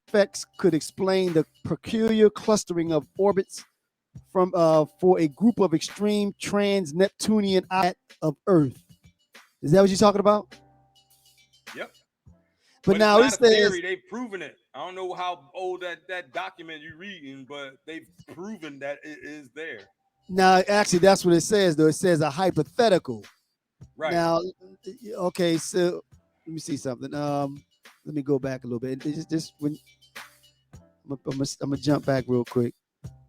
effects could explain the peculiar clustering of orbits from for a group of extreme trans-Neptunian of Earth. Is that what you're talking about? Yep. But But it's now it not a says theory. They've proven it. I don't know how old that document you're reading, but they've proven that it is there. now actually that's what it says though. It says a hypothetical. Right. Now, okay, so let me see something. Let me go back a little bit. It's just when I'm gonna jump back real quick.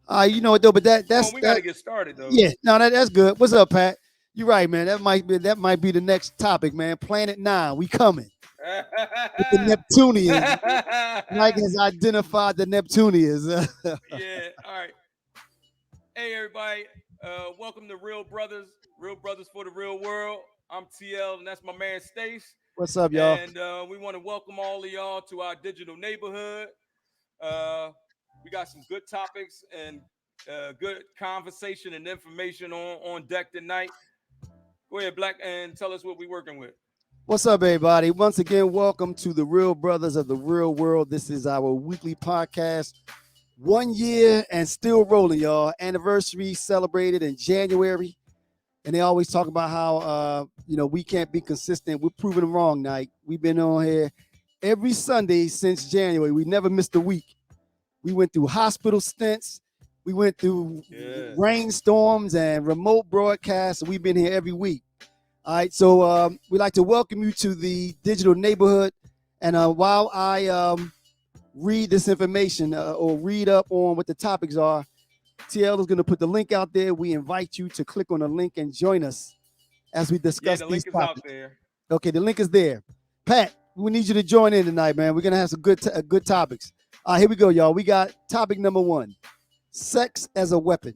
You know what though, but Oh, we got to get started though. yeah, no, that's good. What's up, Pat? You're right, man. That might be the next topic, man. Planet Nine, we coming with the Neptunians. Mike has identified the Neptunians. Yeah. All right. Hey, everybody. Welcome to Real Brothers for the Real World. I'm TL, and that's my man Stace. What's up, y'all? And we want to welcome all of y'all to our digital neighborhood. We got some good topics and good conversation and information on deck tonight. Go ahead, Black, and tell us what we're working with. What's up, everybody? Once again, welcome to the Real Brothers of the Real World. This is our weekly podcast. 1 year and still rolling, y'all. Anniversary celebrated in January. And they always talk about how we can't be consistent. We're proving them wrong, Nike. We've been on here every Sunday since January. We never missed a week. We went through hospital stints. We went through rainstorms and remote broadcasts. We've been here every week. All right, so we'd like to welcome you to the digital neighborhood. And while I read this information or read up on what the topics are, TL is going to put the link out there. We invite you to click on the link and join us as we discuss the these link is topics. out there. Okay, the link is there. Pat, we need you to join in tonight, man. We're going to have some good topics. Here we go, y'all. We got topic number 1, sex as a weapon.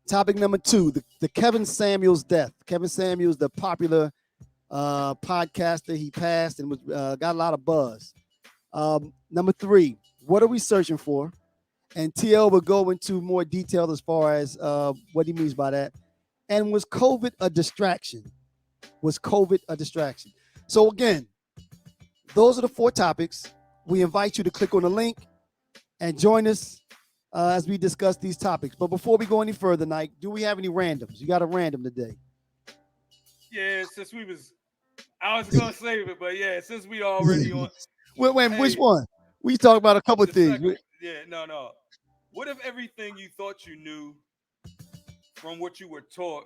Topic number 2, the Kevin Samuels death. Kevin Samuels, the popular podcaster, he passed and was got a lot of buzz. Number 3, what are we searching for? And TL will go into more detail as far as what he means by that. And was COVID a distraction? Was COVID a distraction? So again, those are the 4 topics. We invite you to click on the link and join us as we discuss these topics. But before we go any further, Nike, do we have any randoms? You got a random today? Yeah, I was gonna save it, but yeah, since we already on. Wait, which one? We talked about a couple of things. No. What if everything you thought you knew from what you were taught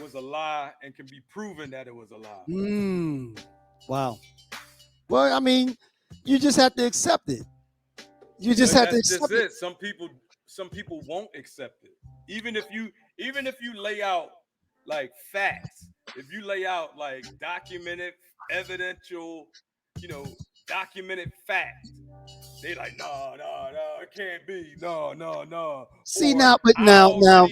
was a lie and can be proven that it was a lie? Wow. Well, I mean, you just have to accept it. You just have to accept it. Some people won't accept it. Even if you lay out like facts, if you lay out like documented, evidential, documented facts, they like, no, it can't be. No. See, or now.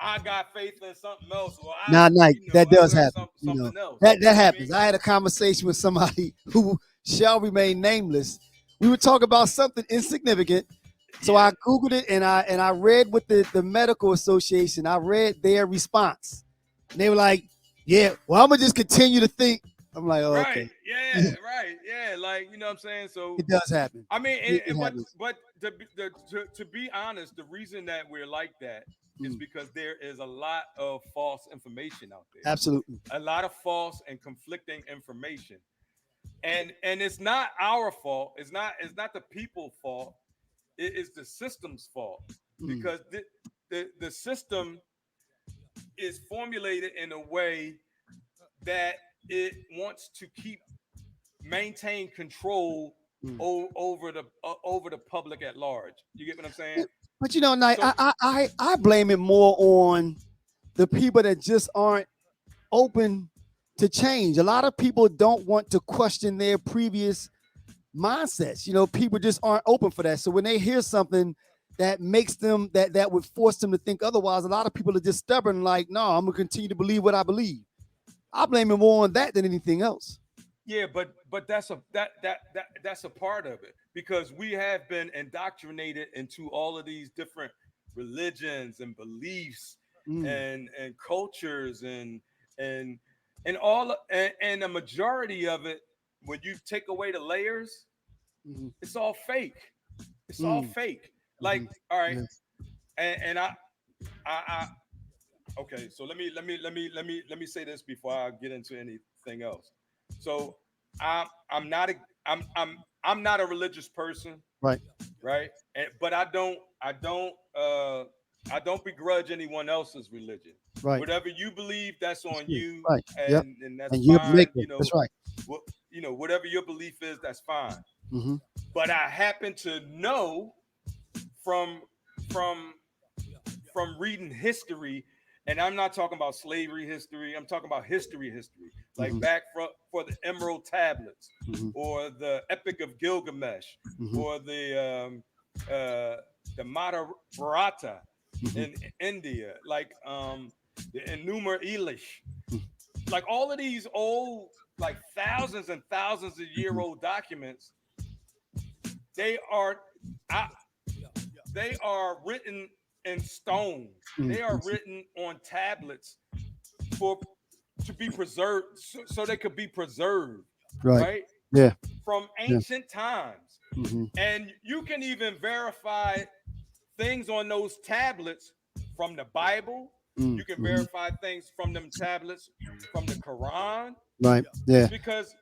I got faith in something else. Or Nike, that does happen. Something else. That happens. I had a conversation with somebody who shall remain nameless. We would talk about something insignificant. So I Googled it and I read with the medical association. I read their response. And they were like, yeah, well, I'm gonna just continue to think. I'm like, oh, right. Okay. Yeah, right. Yeah, like, you know what I'm saying? So it does happen. I mean, but to be honest, the reason that we're like that is because there is a lot of false information out there. Absolutely. A lot of false and conflicting information. And it's not our fault. It's not the people's fault. It is the system's fault. Because the system is formulated in a way that it wants to maintain control over the public at large. You get what I'm saying? But I blame it more on the people that just aren't open to change. A lot of people don't want to question their previous mindsets. People just aren't open for that. So when they hear something that makes them that would force them to think otherwise, a lot of people are just stubborn. Like, no, I'm gonna continue to believe what I believe. I blame it more on that than anything else. Yeah, but that's a part of it, because we have been indoctrinated into all of these different religions and beliefs and cultures and all and a majority of it, when you take away the layers, Mm-hmm. It's all fake. It's all Mm-hmm. fake. Like, all right, Yes. and I okay. So let me say this before I get into anything else. So I'm not a I'm not a religious person, Right. right? But I don't begrudge anyone else's religion. Right. Whatever you believe, that's That's on true. you, Right. Yep. and that's And you're the fine. maker. That's right. What whatever your belief is, that's fine. Mm-hmm. But I happen to know from from reading history, and I'm not talking about slavery history. I'm talking about history, like Mm-hmm. back for the Emerald Tablets, Mm-hmm. or the Epic of Gilgamesh, Mm-hmm. or the Mahabharata Mm-hmm. in India, like the Enuma Elish, like all of these old, like thousands and thousands of year Mm-hmm. old documents. They are, I, they are written in stone. They are Mm-hmm. written on tablets for to be preserved, so they could be preserved, Right. right? Yeah. From Yeah. ancient times. Mm-hmm. And you can even verify things on those tablets from the Bible. You can Mm-hmm. verify things from them tablets from the Quran, Right. Yeah. because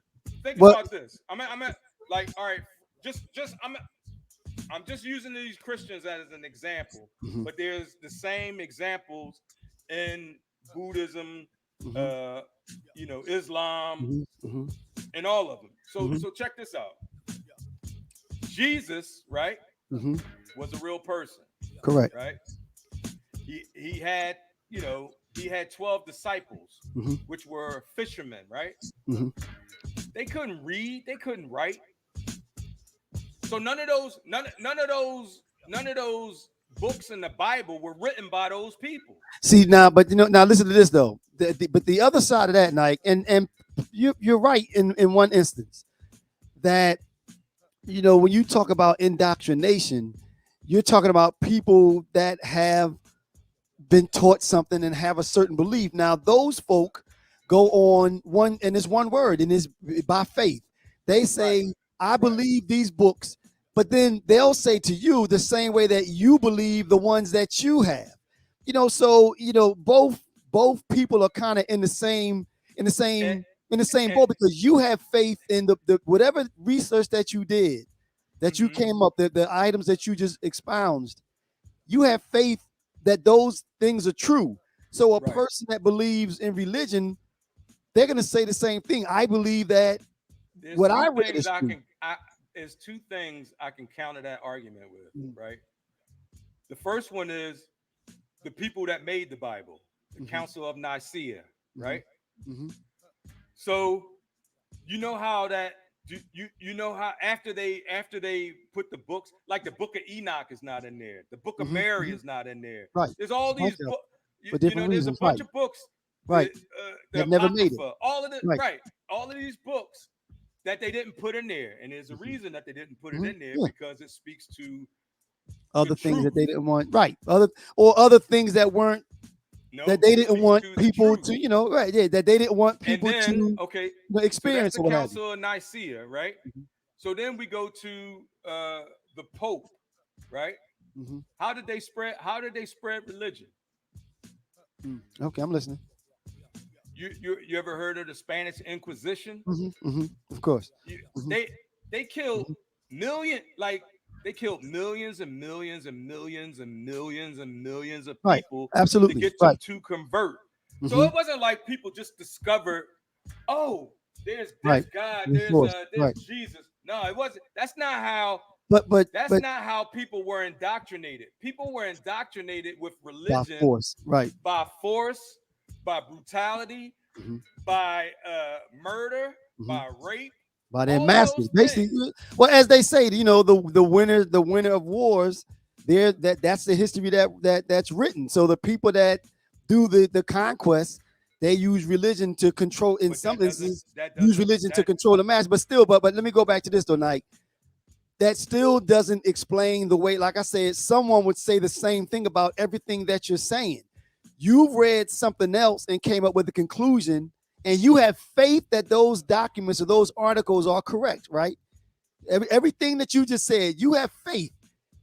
think Well. about this. I'm at like, all right, just I'm just using these Christians as an example, Mm-hmm. but there's the same examples in Buddhism, Mm-hmm. uh, Islam, Mm-hmm. Mm-hmm. and all of them. So Mm-hmm. so check this out. Jesus, right, Mm-hmm. was a real person, Correct. right? He had, he had 12 disciples, Mm-hmm. which were fishermen, right? Mm-hmm. They couldn't read, they couldn't write. So none of those books in the Bible were written by those people. See now, but now listen to this though. But the other side of that, Nike, and you're right in one instance that when you talk about indoctrination, you're talking about people that have been taught something and have a certain belief. Now, those folk go on one, and it's one word, and it's by faith. They Right, say, I right. believe these books, but then they'll say to you the same way that you believe the ones that you have. So both people are kind of in the And, same in the same and boat, because you have faith in the whatever research that you did, that you mhm, came up, the items that you just expounded. You have faith that those things are true. So a right. person that believes in religion, they're going to say the same thing. I believe that There's what two I read things is I true. can I there's two things I can counter that argument with, Mm-hmm. right? The first one is the people that made the Bible, the Council of Nicaea, Mm-hmm. right? Mm-hmm. So you know how that you know how after they put the books, like the Book of Enoch is not in there, the Book of Mm-hmm. Mary Mm-hmm. is not in there. Right. There's It's all a bunch these of books. for There's different a reasons. bunch Right. of books, Right. the That never made it. Apocrypha, all of the Right. right, all of these books that they didn't put in there, and there's a Mm-hmm. reason that they didn't put it Mm-hmm. in there, Yeah. because it speaks to the Other things that truth. they didn't want. Right. Other things that weren't that No, they it didn't speaks want to the people truth. to, right. Yeah. That they didn't want And people to then, okay, so that's experience the or what have you. Council of Nicaea, right? Mm-hmm. So then we go to the Pope, right? Mm-hmm. How did they spread religion? Okay, I'm listening. You ever heard of the Spanish Inquisition? Mm-hmm. Mm-hmm. Of course. You, Mm-hmm. they killed Mm-hmm. million like they killed millions and millions and millions and millions and millions of Right. people to Absolutely. get them Right. to convert. So Mm-hmm. it wasn't like people just discovered, oh, Right. there's God, Of course. there's Right. Jesus. No, it wasn't. That's But not how people were indoctrinated. People were indoctrinated with by religion force. Right. by force, by brutality, Mm-hmm. by murder, Mm-hmm. by rape, By their all of those masters, basically. things. Well, as they say, the winner of wars. That's the history that's written. So the people that do the conquest, they use religion to control. In But some that doesn't instances, that use doesn't religion to that control the mass. But still, but let me go back to this though, Nike. That still doesn't explain the way, like I said, someone would say the same thing about everything that you're saying. You've read something else and came up with a conclusion, and you have faith that those documents or those articles are correct, right? Everything that you just said, you have faith.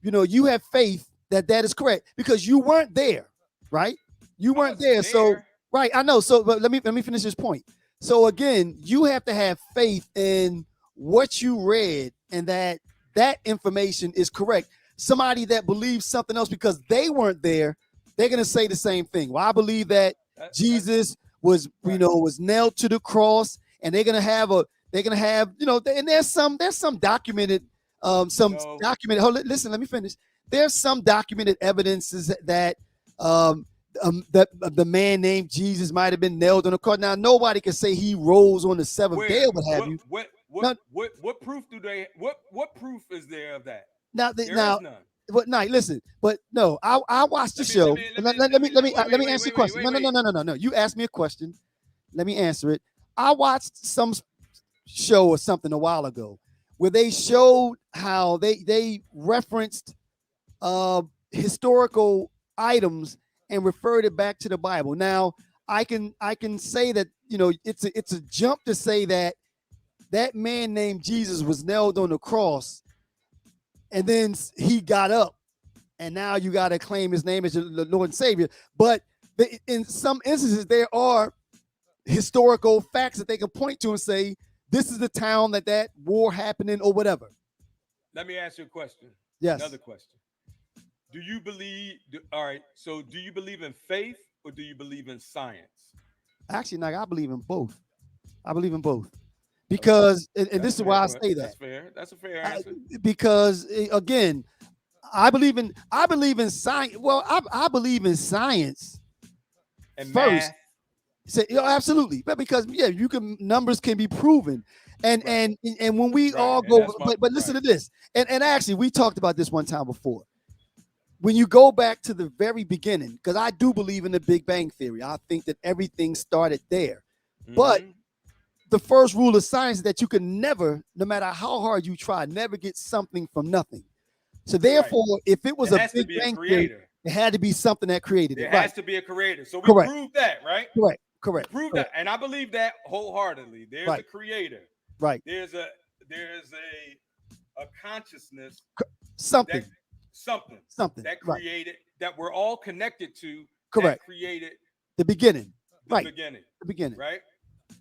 You have faith that that is correct because you weren't there, right? You I weren't wasn't there. So, there. right, I know. So, but let me finish this point. So again, you have to have faith in what you read and that that information is correct. Somebody that believes something else because they weren't there, they're gonna say the same thing. Well, I believe that That's Jesus was, right. was nailed to the cross, and they're gonna have, and there's some documented, some No, documented. Listen, let me finish. There's some documented evidences that um, that the man named Jesus might have been nailed on the cross. Now, nobody can say he rose on the seventh day where? or what have you. Now, What proof do they? What proof is there of that? now, There now, is none. but night. Listen, but no, I watched the Let me let show. me let Let, me let, let let me me let me wait let wait me wait answer wait your wait question. wait No, no, no, wait. no, no, no. You asked me a question. Let me answer it. I watched some show or something a while ago where they showed how they referenced historical items and referred it back to the Bible. Now, I can say that it's a jump to say that that man named Jesus was nailed on the cross and then he got up and now you got to claim his name as your Lord and Savior. But in some instances, there are historical facts that they can point to and say this is the town that war happened in or whatever. Let me ask you a question. Another Yes, question. Do you believe? All right. So, do you believe in faith or do you believe in science? actually, like I believe in both. I believe in both Okay, because, and that's this is fair. why I say That's that. fair. That's a fair I, answer. because again, I believe in science. Well, I believe in science And first. math. Say, absolutely, but because yeah, you can numbers can be proven, and Right. and and when we Right. all And go, that's my but listen right. to this, and actually we talked about this one time before. When you go back to the very beginning, because I do believe in the Big Bang Theory, I think that everything started there. But Mm-hmm. the first rule of science is that you can never, no matter how hard you try, never get something from nothing. So Right. therefore, if it was It a has to Big be a Bang Theory, creator. it had to be something that created it. There Right. has to be a creator. So we Correct. proved that, right? Correct. We Correct. proved that, Correct. and I believe that wholeheartedly. There's a Right. creator. Right. There's a there's a consciousness that Something. something Something. that Right. created that we're all connected to that Correct. created The beginning. the Right. beginning, The beginning. right?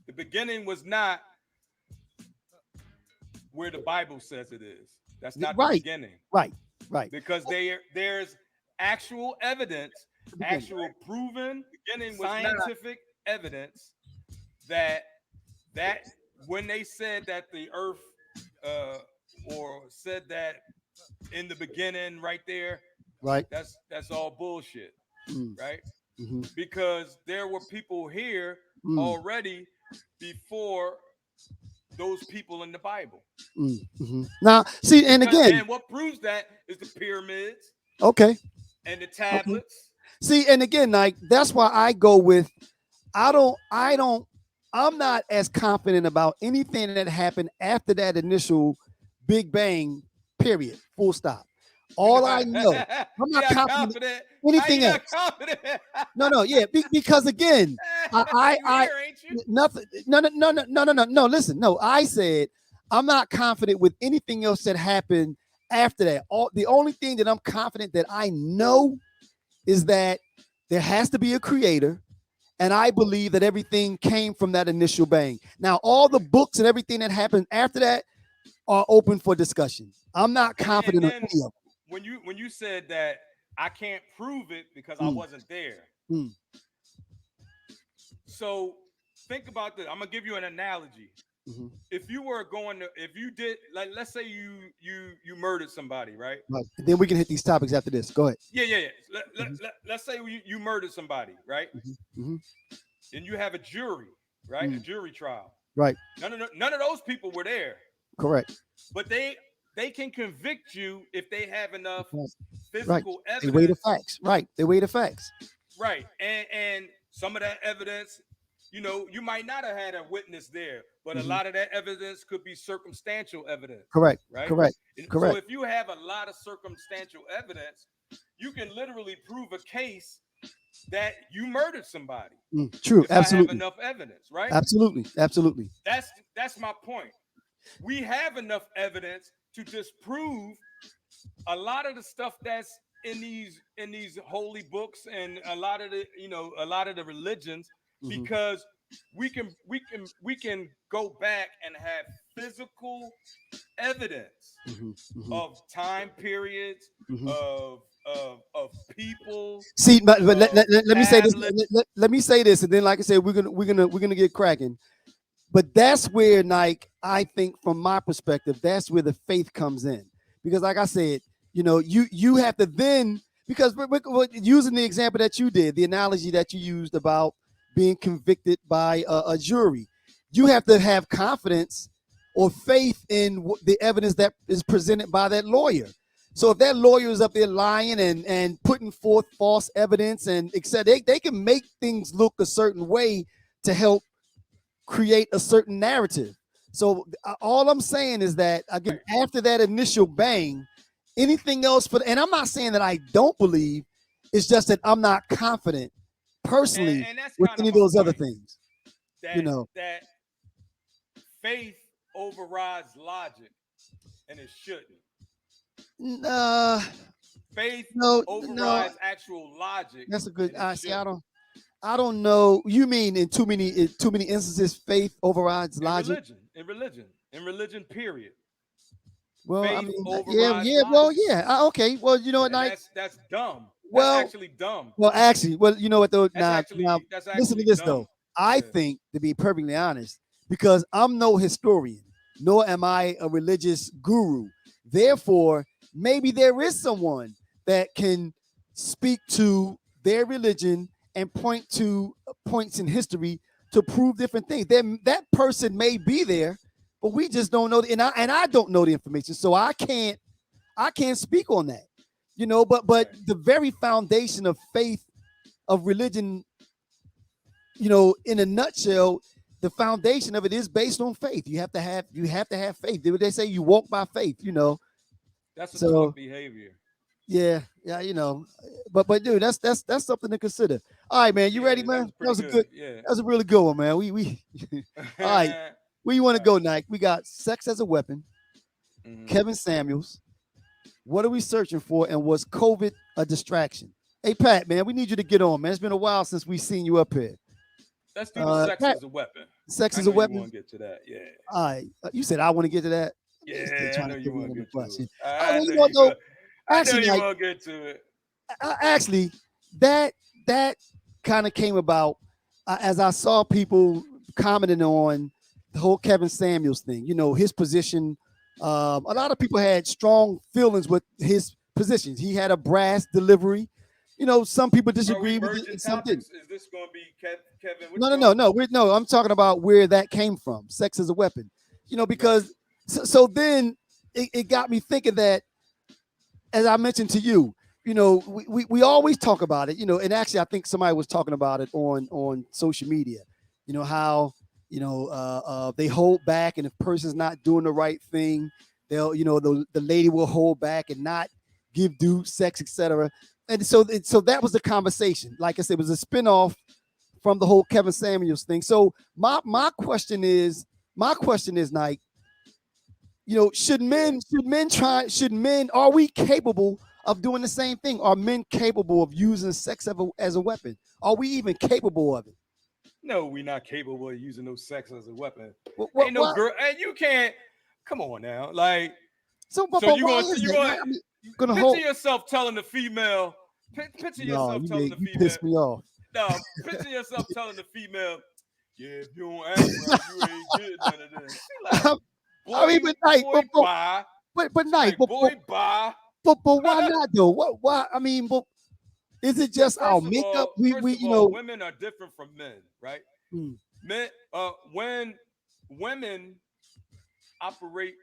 The beginning was not where the Bible says it is. That's not the Right. beginning Right. Right. because there's actual evidence, The beginning. actual proven Beginning was not. scientific evidence that that when they said that the earth uh or said that in the beginning right there, Right. that's all bullshit, Mm. right? Hmm. Because there were people here Mm. already before those people in the Bible. Mm. Hmm. Now, see, and again, And what proves that is the pyramids okay. and the Okay. tablets. See, and again, like that's why I go with I'm not as confident about anything that happened after that initial Big Bang period. Full stop. You're All I know, I'm you're not not confident confident. in How you anything not else. confident? No, no, yeah, because again, You here, ain't you? nothing, no, no, no, no, no, no, no, no. Listen, no, I said I'm not confident with anything else that happened after that. The only thing that I'm confident that I know is that there has to be a creator, and I believe that everything came from that initial bang. Now, all the Right. books and everything that happened after that are open for discussion. I'm not And confident of then any of when you said that I can't prove it because I them. wasn't there. Mm, So think about this. I'm gonna give you an analogy. mhm. If you were going to, if you did, like, let's say you murdered somebody, right? Right. Then we can hit these topics after this. Go ahead. Yeah, yeah, yeah. Mhm, Let's say you murdered somebody, right? mhm, mhm, And you have a jury, right? A mm. jury trial. Right. None of those people were there, Correct. but they can convict you if they have enough Right. physical They weigh the evidence. facts. Right. They weigh the facts. Right. And some of that evidence, you might not have had a witness there, but a Mhm. lot of that evidence could be circumstantial evidence, Correct. right? Correct. And so Correct. if you have a lot of circumstantial evidence, you can literally prove a case that you murdered somebody Mm. True. if I have Absolutely. enough evidence, right? Absolutely. Absolutely. That's my point. we have enough evidence to disprove a lot of the stuff that's in these holy books and a lot of the a lot of the religions, Mm-hmm. because we can go back and have physical evidence Mm-hmm. Mm-hmm. of time periods, Mm-hmm. of people, See, but of let me say this. tablets. Let me say this, and then, like I said, we're gonna get cracking. But that's where, like, I think from my perspective, that's where the faith comes in, because, like I said, you have to then, because using the example that you did, the analogy that you used about being convicted by a jury, you have to have confidence or faith in the evidence that is presented by that lawyer. So if that lawyer is up there lying and putting forth false evidence and etc., they can make things look a certain way to help create a certain narrative. So all I'm saying is that, again, Right. after that initial bang, anything else and I'm not saying that I don't believe, it's just that I'm not confident and, personally and that's with kind of any of my those other point, things. You that know, that faith overrides logic, and it shouldn't. uh, Faith no, overrides actual logic, that's a good. and it See, I shouldn't. don't. I don't know. You mean in too many instances, faith overrides In logic? religion, in religion, in religion, period. Well, I Faith mean, yeah, overrides yeah. Well, logic, yeah. Okay. Well, you know what, and Knight? that's dumb. That's Well, actually dumb. actually, you know what though? Now, That's listen to actually this dumb. though. I Yeah. think, to be perfectly honest, because I'm no historian, nor am I a religious guru. Therefore, maybe there is someone that can speak to their religion and point to points in history to prove different things. Then that person may be there, but we just don't know. And I don't know the information, so I can't speak on that. But Right. the very foundation of faith, of religion, in a nutshell, the foundation of it is based on faith. You have to have faith. They say you walk by faith. That's a So taught behavior. yeah, yeah, but dude, that's something to consider. All right, man, you ready, Yeah, that man? was That pretty was a good good. Yeah. that was a really good one, man. We all right. Where you want to All right. go, Nike? We got sex as a weapon, Mhm. Kevin Samuels. What are we searching for? And was COVID a distraction? Hey, Pat, man, we need you to get on, man. It's been a while since we seen you up here. Let's do the sex Pat, as a weapon. sex I is a know you weapon. want to get to that. Yeah. All right. You said I want to get to that. You're still Yeah, I trying know to you throw me want on to the get bus to here. it. Oh, I well, know you know what, you though? go. I know Actually, you like, want to get to it. actually, that kind of came about as I saw people commenting on the whole Kevin Samuels thing. His position. A lot of people had strong feelings with his positions. He had a brass delivery. Some people Are we disagreed with it merging and some didn't. topics? Is this going to be Kevin? Which No, no, no, one? no. No, I'm talking about where that came from. Sex as a weapon. Right. Because so then it got me thinking that, as I mentioned to you, we always talk about it, and actually I think somebody was talking about it on social media, how, they hold back, and if person's not doing the right thing, they'll, the lady will hold back and not give due sex, etc. And so that was the conversation. Like I said, it was a spinoff from the whole Kevin Samuels thing. So my question is, Nike, Yeah. should men are we capable of doing the same thing? Are men capable of using sex as a weapon? Are we even capable of it? No, we're not capable of using no sex as a weapon. What Ain't no what girl, and you can't. Come on now, like, so so but you why going to is you that? going I mean, gonna picture hold yourself telling the female. Picture no, yourself telling the you female. piss me off. No, picture yourself telling the female, yeah, if you don't act right, you ain't getting none of this. She like, I mean, boy, but night, boy, bye. but She night, like, boy, bye. but why not though? Why? I mean, but is it Well, just our makeup? first of all, women are different from men, right? Hmm, Men, when women operate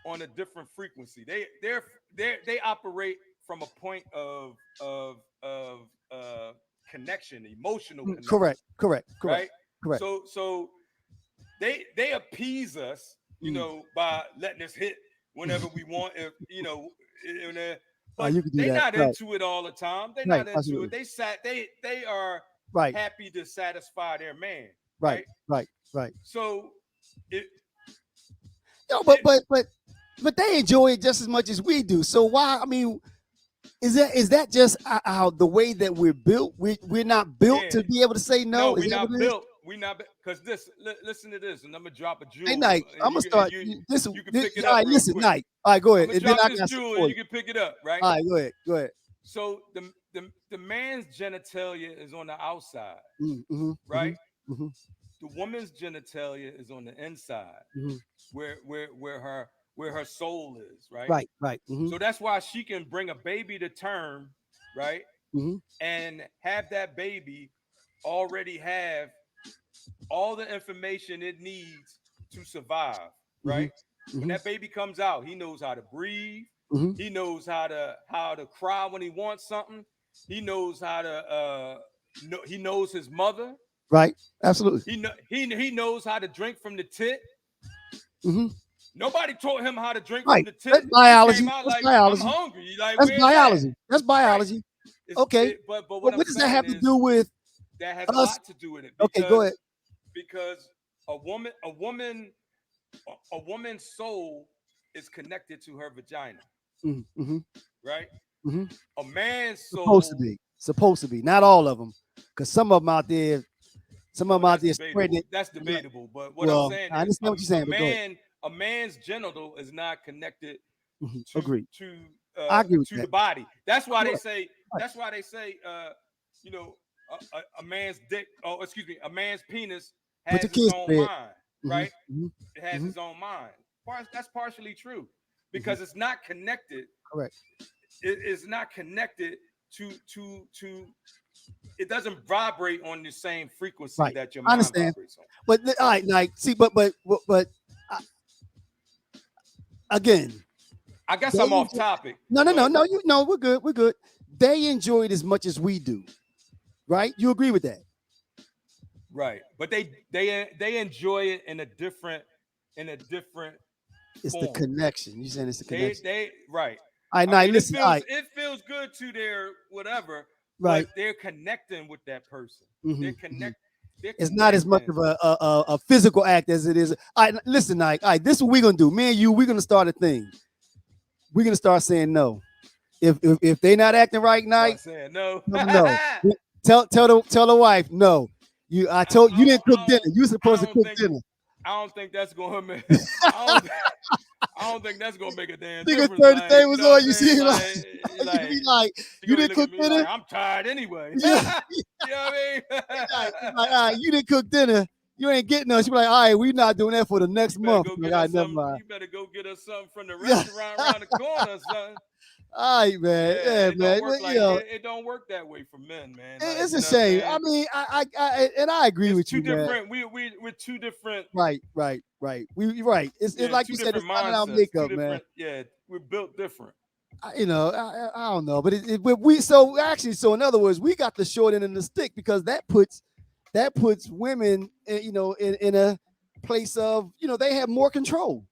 on a different frequency, they operate from a point of uh, connection, emotional connection, correct, right? correct. So they appease us, Hmm. by letting us hit whenever we want, if in a, but You can do they that, not right? into it all the time. They're Right, not into it. absolutely, They are right, happy to satisfy their man, right, right? right, right. So it No, but they enjoy it just as much as we do. So why? I mean, is that just how the way that we're built? We're not built Yeah. to be able to say No, no. Is we that what not it is? built. We not because listen to this, and I'm gonna drop a Hey, jewel, Nike, and I'm gonna and start this. you can this pick it all up right, real listen, quick. Nike. All right, go I'm ahead, gonna and then drop I this got some jewel, for and you. you can pick it up, right? All right, go ahead, go ahead. So the man's genitalia is on the outside, Mm-hmm, right? mm-hmm, mm-hmm, The woman's genitalia is on the inside, mm-hmm. where her soul is, right? Right, right. Mm-hmm, So that's why she can bring a baby to term, right? mm-hmm, And have that baby already have all the information it needs to survive, mm-hmm, right? When mm-hmm, that baby comes out, he knows how to breathe. mm-hmm. He knows how to cry when he wants something. He knows how to he knows his mother. Right, absolutely. He knows how to drink from the tit. Mm-hmm. Nobody taught him how to drink from Right. the That's tit. He came biology. out That's like, I'm biology. hungry. Like, That's where's that? biology. That's Right. biology. Okay. But what But I'm what does that have saying to is do with that has a us? lot to do with it Okay, go ahead. because a woman's soul is connected to her vagina, Mm-hmm, right? mm-hmm. A man's Supposed to soul, be. Supposed to be. Not all of them, because some of them out there, well, that's spreading debatable. it. That's debatable. But what I'm Well, saying I is, understand what you're saying, but go ahead. a man's genital is not connected to Agree. I agree with the that. body. That's why they Right. say. Right. That's why they say. You know, a man's dick. Oh, excuse me. A man's penis Put has your his kids to own bed. mind, Mm-hmm, right? mm-hmm, It has mm-hmm, his own mind. That's partially true mm-hmm. because it's not connected. Correct. It's not connected to. It doesn't vibrate on the same frequency Right. that your I mind understand. vibrates on. But all Right. right, like, see, but uh, again, I guess they I'm off enjoy, topic, no, no, no, but no. You know, we're good. We're good. They enjoy it as much as we do, right? You agree with that? right. But they enjoy it in a different It's the form. connection. You saying it's the connection? They right. All right, I now mean, listen. All right, it feels good to their whatever, right. but they're connecting with that person. Mm-hmm, They're mm-hmm. connect. They're It's not as much connecting. of a physical act as it is. All right, listen, Nike. All right, this is what we're gonna do. Me and you, we're gonna start a thing. We're gonna start saying no. If they not acting right, Start Nike, saying no. tell them no. I Tell the wife no. I told you didn't cook dinner. You supposed to don't cook think dinner. I don't think that's gonna make. I don't. I don't think that's gonna make a damn Nigga difference. turn the Like, you tables know what I'm on. You saying? see, like you Like be like, she you gonna didn't look at cook me dinner. like I'm tired anyway. Yeah, You know what I mean? you didn't cook dinner. You ain't getting us. You be like, all right, we not doing that for the next You better month. go Like, get all us right, never some. mind. You better go get us something from the Yeah, restaurant around the corner, or something. all right, man. Yeah, Yeah, it don't man. work You know, it don't work that way for men, man. Like, it's you a know what I'm shame. I saying? mean, and I agree It's with two you, man. different. We're two different. Right, right, right. We right. It's Yeah, like two you said. It's different not in our mindsets. Two makeup, man. different. Yeah, we're built different. I don't know, but but we so actually so in other words, we got the short end of the stick because that puts women, in a place of they have more control.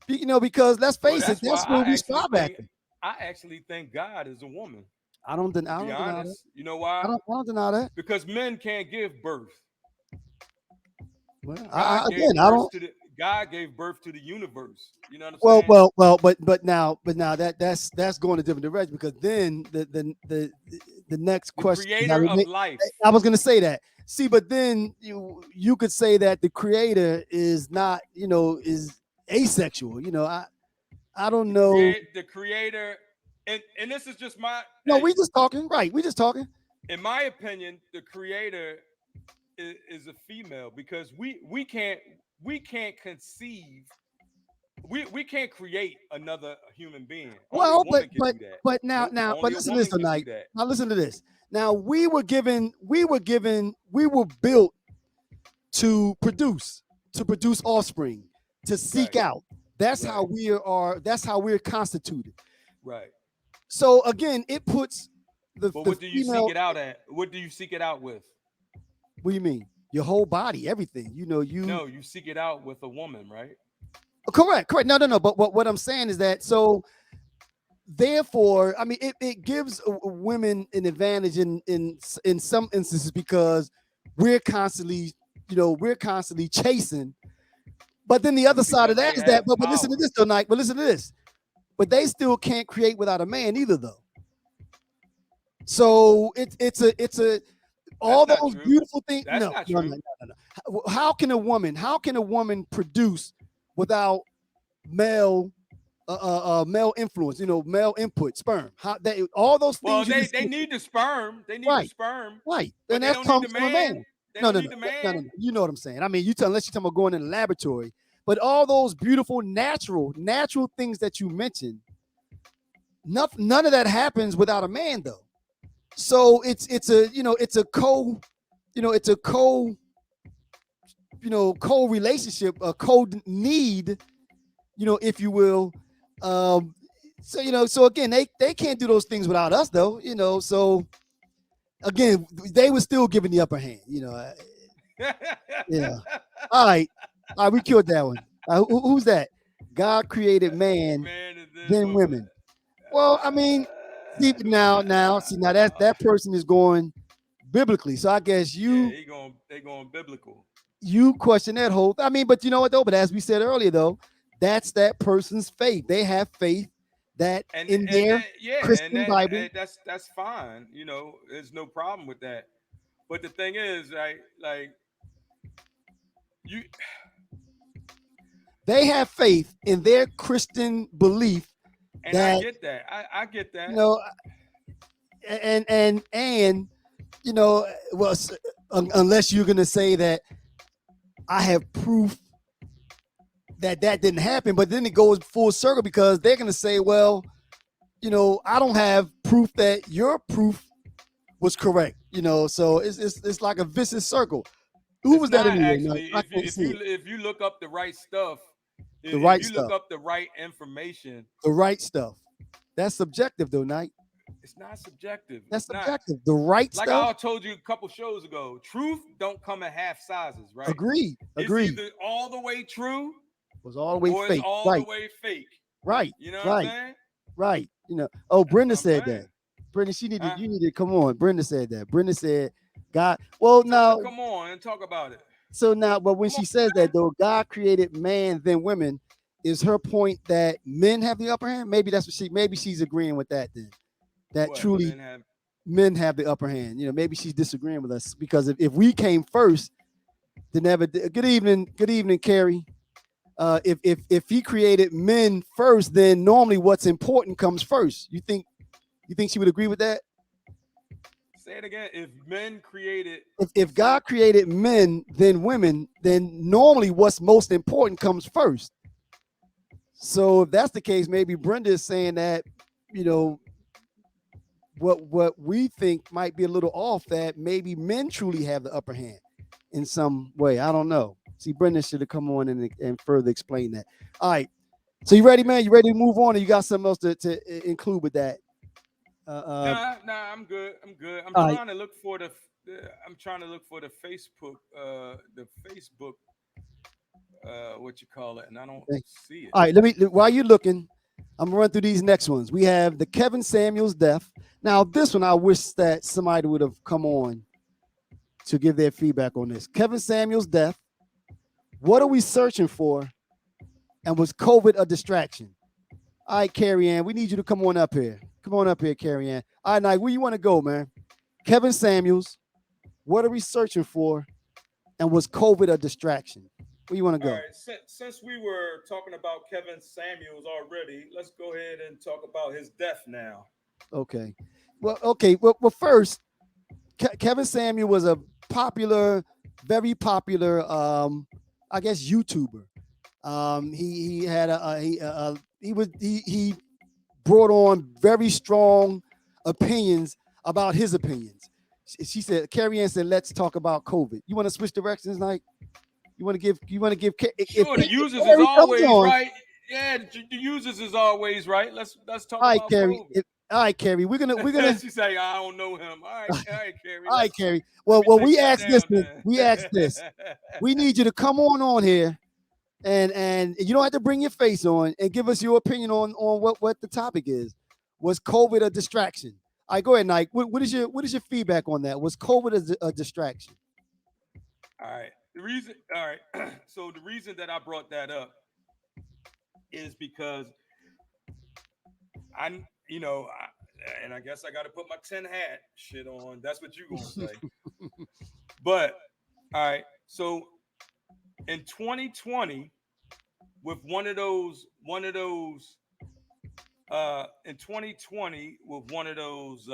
Because let's Well, face it, that's why that's where we strive after. I actually think God is a woman. I To be don't deny that. honest, you know why? I don't deny that. Because men can't give birth. Well, again, God gave I birth don't. to the God gave birth to the universe. You know what I'm Well, saying? well, well, but now that's going a different direction because then the next The question is, creator of life. I was going to say that. See, but then you could say that the creator is not, is asexual. I don't know. The creator, and this is just my No, hey, we just talking, right? We just talking. in my opinion, the creator is a female because we can't conceive we can't create another human being. Only a Well, woman can do that. Nope, but only a listen to this woman can do tonight. that. Now listen to this. Now we were built to produce offspring, to seek Right, out. That's how right, we are. That's how we're constituted. right. So again, it puts But the what do you seek female. it out at? What do you seek it out with? What do you mean? Your whole body, everything. You No, you seek it out with a woman, right? correct. No, no, no. But what I'm saying is that so therefore, I mean, it gives women an advantage in some instances because we're constantly, we're constantly chasing. But then the other side of because that they is that, have but listen to power. this tonight. But listen to this. But they still can't create without a man either, though. So it's a That's all not those true. beautiful things. That's No, not no, no, true. no, no, no. How can a woman produce without male male influence? Male input, sperm. How they all those Well, things you just they said. need the sperm. They need the Right, sperm, right. but And they that don't need the comes from a man. man. They No, don't no, no, need the no, no, man. no. You know what I'm saying? I mean, unless you're talking about going in the laboratory, but all those beautiful natural things that you mentioned, none of that happens without a man, though. So it's a co relationship, a code need, if you will. Um, so again, they can't do those things without us, though. So again, they were still giving the upper hand. Yeah. All right, all right, we killed that one. Who's that? God created man, Man and then then woman. women. Well, I mean, see now that person is going biblically. So I guess Yeah, you they going biblical. you question that whole. I mean, but you know what though? But as we said earlier though, that's that person's faith. They have faith that in And their that, yeah, and Christian that Bible, that's fine. There's no problem with that. But the thing is, right? Like you, they have faith in their Christian belief and I that get that. I get you that. know, and well, unless you're gonna say that I have proof that that didn't happen, but then it goes full circle because they're gonna say, well, I don't have proof that your proof was correct. So it's like a vicious circle. Who It's was that not anyway? No, actually. I can't see it. If you look up the right stuff, The if right you look stuff. up the right information, The right stuff. That's subjective, though, Knight. it's not subjective. That's It's not. subjective. The right Like stuff. I told you a couple shows ago, truth don't come in half sizes, right? Agreed. It's Agreed. either all the way true Was all the way or it's fake. all the Right. way fake. Right. You know what I'm Right. saying? Right. Oh, That's Brenda what I'm said that. saying. Brenda, Huh? you needed come on. Brenda said that. Brenda said, God. Well, Tell her to now, come on and talk about it. but when Come on, she says that man. though, God created man then women, is her point that men have the upper hand? Maybe that's what maybe she's agreeing with that then. That What truly men have? men have the upper hand. Maybe she's disagreeing with us because if we came first, then never. Good evening, Carrie. If he created men first, then normally what's important comes first. You think she would agree with that? Say it again. If men created, If God created men then women, then normally what's most important comes first. So if that's the case, maybe Brenda is saying that, you know, what we think might be a little off, that maybe men truly have the upper hand in some way. I don't know. See, Brenda should have come on and further explain that. All right. So you ready, man? You ready to move on, or you got something else to include with that? nah, I'm good. I'm good. All right. I'm trying to look for the Facebook, what you call it, and I don't Okay. see it. All right. While you're looking, I'm gonna run through these next ones. We have the Kevin Samuels death. Now, this one I wish that somebody would have come on to give their feedback on this. Kevin Samuels death. What are we searching for? And was COVID a distraction? All right, Carrie Ann, we need you to come on up here. Come on up here, Carrie Ann. All right, Nike, where you want to go, man? Kevin Samuels, what are we searching for? And was COVID a distraction? Where you want to All go? right. Since we were talking about Kevin Samuels already, let's go ahead and talk about his death now. Okay. Well, first, Kevin Samuel was a popular, very popular, I guess, YouTuber. He had he brought on very strong opinions about his opinions. She said, Carrie Ann said, let's talk about COVID. You want to switch directions, Nike? You want to give if Sure, the users is Carrie comes always on. right. Yeah, the users is always right. Let's talk All right, about Carrie. COVID. All right, Carrie. We're gonna. She say I don't know him. All right, Carrie. All right, Carrie. Let Well, me well, take we that asked this. down then. We asked this. We need you to come on here, and you don't have to bring your face on, and give us your opinion on what the topic is. Was COVID a distraction? All right, go ahead, Nike. What is your feedback on that? Was COVID a distraction? All right. the reason, all right. So the reason that I brought that up is because I, you know, and I guess I got to put my tin hat shit on. That's what you gonna say. But all right, so in 2020, with in 2020 with one of those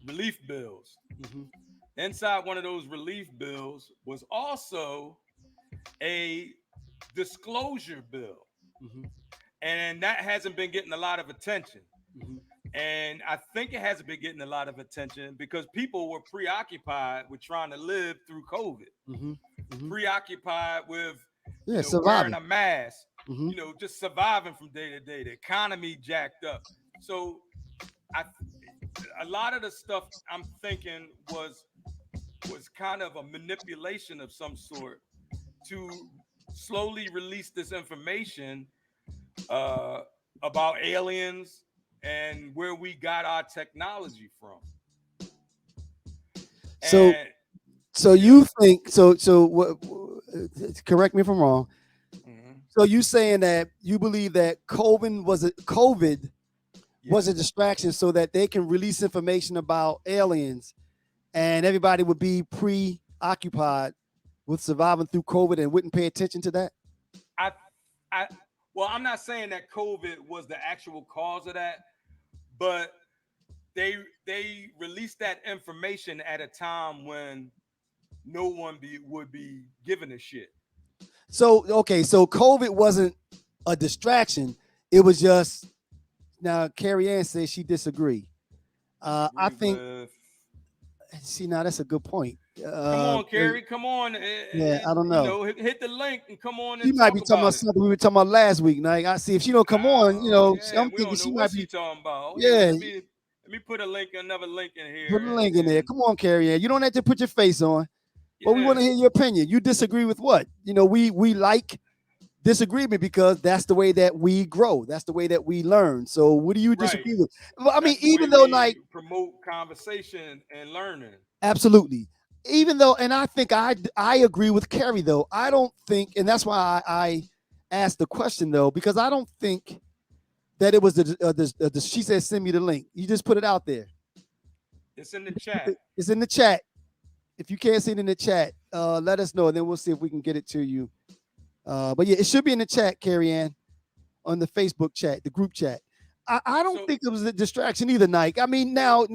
relief bills. Mm-hmm. Inside one of those relief bills was also a disclosure bill. Mm-hmm. And that hasn't been getting a lot of attention. Mm-hmm. And I think it hasn't been getting a lot of attention because people were preoccupied with trying to live through COVID, Mm-hmm. Mm-hmm. preoccupied with, Yeah, wearing surviving. a mask, Mm-hmm. just surviving from day to day. The economy jacked up. So I, a lot of the stuff I'm thinking was kind of a manipulation of some sort to slowly release this information uh, about aliens and where we got our technology from. So, And so yeah, you think so? What? Correct me if I'm wrong. mm-hmm. So you saying that you believe that COVID was a Yes, distraction so that they can release information about aliens and everybody would be preoccupied with surviving through COVID and wouldn't pay attention to that? I, I, well, I'm not saying that COVID was the actual cause of that, but they released that information at a time when no one would be giving a shit. So okay, so COVID wasn't a distraction. It was just now. Carrie Ann says she disagree. I Disagree think. with. See, now that's a good point. Come on, Carrie. Come on, Yeah, and I don't know. hit the link and come on She and might be talk talking about about it. something we were talking about last week. Now, I see if she don't come on, Oh yeah, I'm we thinking don't know she what might she be. talking about. Here, Yeah, let me put another link in put here, a link in there. and Come on, Carrie Ann. You don't have to put your face on, but we want yeah, to hear your opinion. You disagree with what? We like disagreement because that's the way that we grow. That's the way that we learn. So, what do you right. disagree with? Well, I mean, That's the way even though we like promote conversation and learning. absolutely. Even though, and I think I agree with Carrie though. I don't think, and that's why I asked the question though, because I don't think that it was she said send me the link. You just put it out there. It's in the chat. It's in the chat. If you can't see it in the chat, let us know, and then we'll see if we can get it to you. But yeah, it should be in the chat, Carrie Ann, on the Facebook chat, the group chat. I don't So think it was a distraction either, Nike. I mean, now,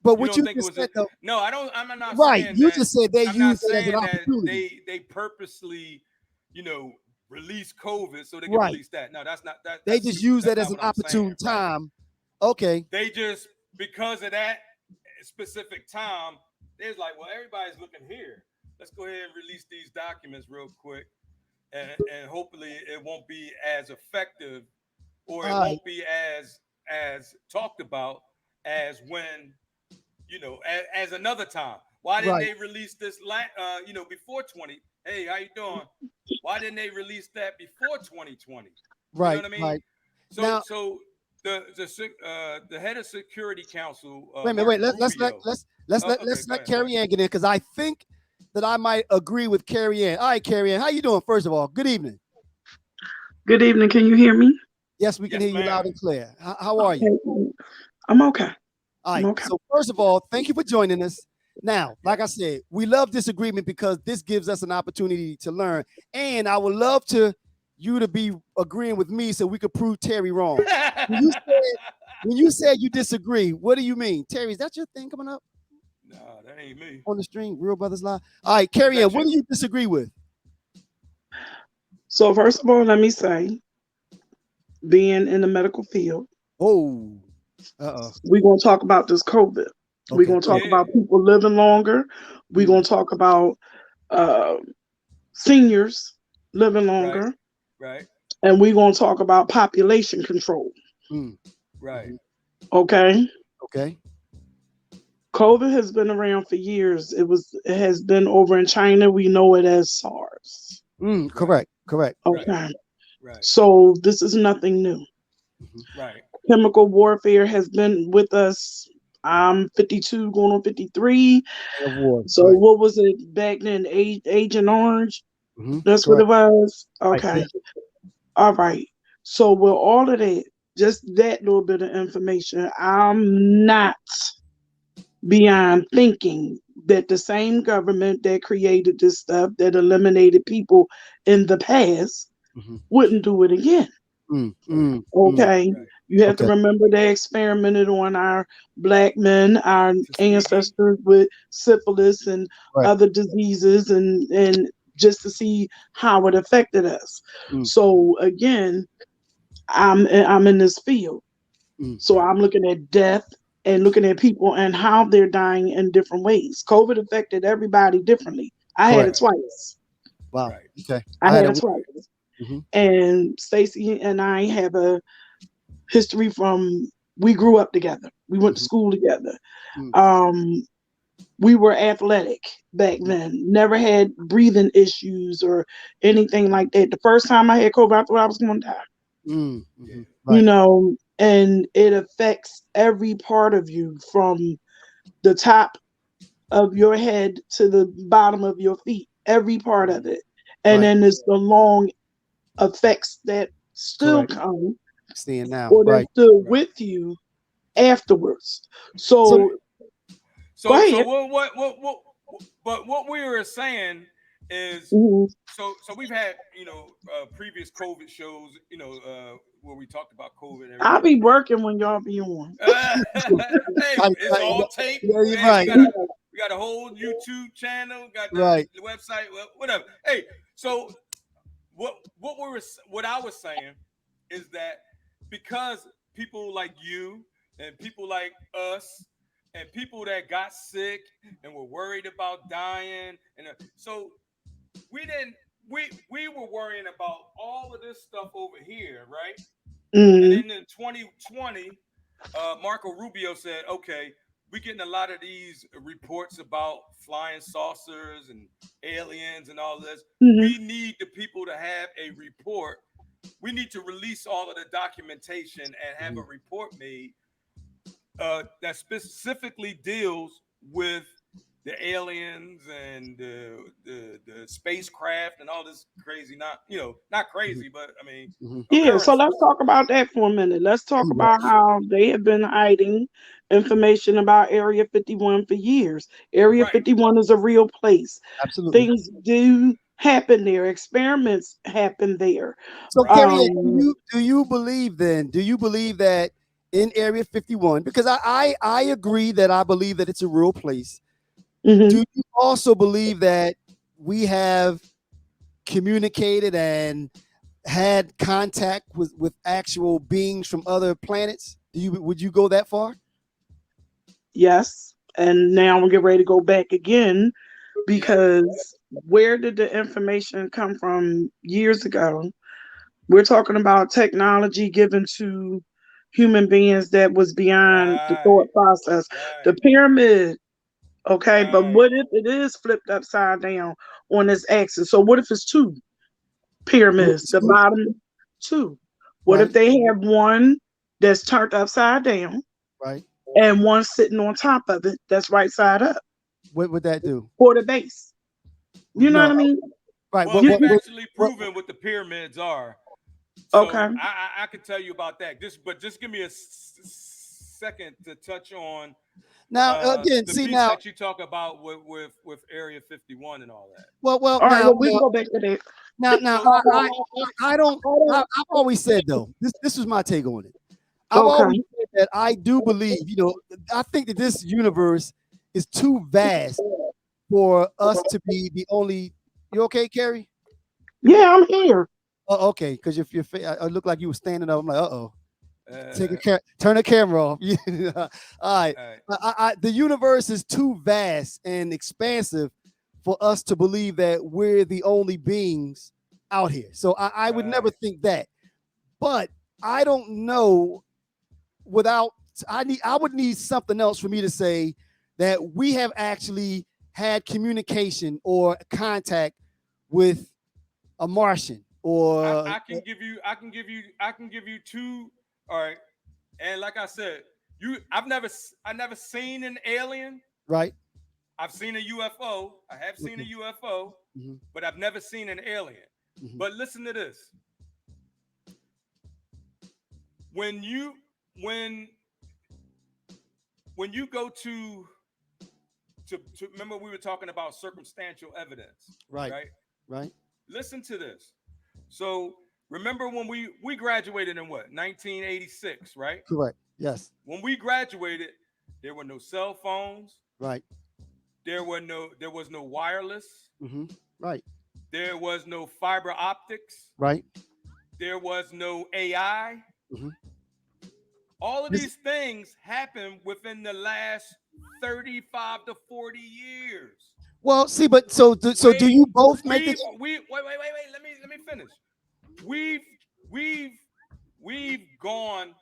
but you what don't you think it just was a said though, no? I don't. I'm not right? saying You that. just said they I'm not used it as an saying that opportunity, they purposely, you know, release COVID so they can right? release that. No, that's not that. They just use That's that as not an what I'm saying. opportune Right? time. Okay, They just because of that specific time, they're like, well, everybody's looking here. Let's go ahead and release these documents real quick, and hopefully it won't be as effective or it all right, won't be as talked about as when as another time. Why didn't right, they release this before 20? Hey, how you doing? Why didn't they release that before 2020? You know right, what I mean? right. So Now, so the head of Security Council, wait a minute, wait. Marco Let's let Rubio. let's Okay, go let ahead. Carrie Ann get in because I think that I might agree with Carrie Ann. All right, Carrie Ann, how you doing? First of all, good evening. Good evening. Can you hear me? Yes, we can hear Yes, you loud ma'am. and clear. How are you? Okay. I'm okay. All I'm right. okay. So first of all, thank you for joining us. Now, like I Yes. said, we love disagreement because this gives us an opportunity to learn, and I would love to you to be agreeing with me so we could prove Terry wrong. When you said when you said you disagree, what do you mean, Terry? Is that your thing coming up No, that ain't me. on the stream? Real Brothers Live. All right, Is Carrie Ann, that what you? do you disagree with? So, first of all, let me say, being in the medical field, Oh, uh oh. we're going to talk about this COVID. We're Okay, going to good. talk Yeah. about people living longer. We're Mm, going to talk about uh, seniors living Right. longer. Right. And we're going to talk about population control. mm, Right. mhm. Okay. Okay. COVID has been around for years. It has been over in China. We know it as SARS. Right. Correct. Correct. Right. Okay. Right. So this is nothing new. Mhm. Right. Chemical warfare has been with us. I'm 52, going on 53. of war. So Right. what was it back then? Agent Orange? That's what it Correct. was? Right. Okay. All right. So with all of that, just that little bit of information, I'm not beyond thinking that the same government that created this stuff, that eliminated people in the past, Mm-hmm. wouldn't do it again. Mm, mm, mm. Okay. Right. You have to Okay. remember they experimented on our black men, our Tuskegee. ancestors with syphilis and Right. other diseases, and just to see how it affected us. Mm, So again, I'm in this field. mm. So Right. I'm looking at death and looking at people and how they're dying in different ways. COVID affected everybody differently. I had it Correct. Right. twice. Wow. Right. Okay. I I had had a. it twice. Mm-hmm. And Stacy and I have a history from we grew up together. We went to Mm-hmm. school together. Mm, Um, we were athletic back then. Never had breathing issues or anything like that. The first time I had COVID, I thought I was going to die. mm, Yeah. mm-hmm. Right. And it affects every part of you from the top of your head to the bottom of your feet, every part of Mhm. it. And Right. then there's the long effects that still Correct. come Seeing now. or that's Right. still Right. with you afterwards. So. So Right. go So ahead. but what we were saying is Mhm. so we've had previous COVID shows where we talked about COVID and I'll everything. be working when y'all be on. Hey, it's all tape. Yeah, you're Hey, right. we got a whole YouTube channel, got Right. the website, whatever. Hey, so what I was saying is that because people like you and people like us and people that got sick and were worried about dying so we didn't we were worrying about all of this stuff over here, right? And Mhm. then in 2020, Marco Rubio said, okay, we're getting a lot of these reports about flying saucers and aliens and all this. Mhm. We need the people to have a report. We need to release all of the documentation and have a Mhm. report made that specifically deals with the aliens and the spacecraft and all this crazy, not Mhm. crazy, but I mean Mhm. Yeah, so let's occurrences. talk about that for a minute. Let's talk Right. about how they have been hiding information about Area 51 for years. Area Right. 51 is a real place. Absolutely. Things do happen there. Experiments happen there. So, Right. Carrie, Um, do you believe then? Do you believe that in Area 51? Because I agree that I believe that it's a real place. mhm. Do you also believe that we have communicated and had contact with actual beings from other planets? Would you go that far? Yes. And now we'll get ready to go back again Yep. because where did the information come from years ago? We're talking about technology given to human beings that was beyond the Right. thought process. The Right. pyramid, okay, but Right. what if it is flipped upside down on this axis? So what if it's two pyramids, the Two, bottom two? What if right, they have one that's turned upside down right. and one sitting on top of it that's right side up What would that do? for the base? You know what No, I mean? right. Well, What You, they've what what actually what? proven what the pyramids are. okay. So I can tell you about that. Just give me a second to touch on Now again, the see piece now. that you talk about with Area 51 and all that. Well, All right, now, well, we can go back to that. now, So I don't. I've always said though. This was my take on it. I've always Okay. said that I do believe. I think that this universe is too vast for us to be the only. You okay, Carrie? Yeah, I'm here. Oh, okay. Because if I looked like you were standing up. I'm like, uh oh. uh, Turn the camera off. Yeah. All right. all right, The universe is too vast and expansive for us to believe that we're the only beings out here. So I would never right. think that. But I don't know without I would need something else for me to say that we have actually had communication or contact with a Martian or I can give you two. All right, and like I said, I never seen an alien. Right. I've seen a UFO. I have seen a Okay. UFO, Hmm. but I've never seen an alien. Hmm. But listen to this. When you when when you go to remember we were talking about circumstantial evidence, Right. right? Right. Listen to this. So remember when we graduated in what 1986, right? Correct. Yes. When we graduated, there were no cell phones. Right. There was no wireless. Hmm. Right. There was no fiber optics. Right. There was no AI. Hmm. All of these things happened within the last 35 to 40 years. Well, see, but so do Wait, you both make the? wait. Let me finish. We've we've we've gone.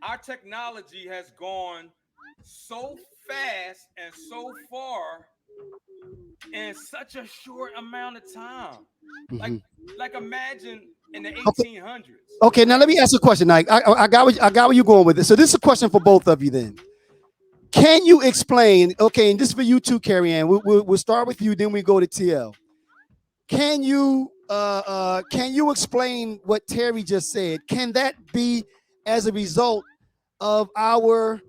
Our technology has gone so fast and so far in such a short amount of time. Like Mhm. like imagine in the Okay. 1800s, Okay. Now let right? me ask you a question, Mike. I got where you're going with it. So this is a question for both of you. Then, can you explain? Okay, and this is for you too, Carrie Ann. We'll start with you, then we go to TL. Can you explain what Terry just said? Can that be as a result of our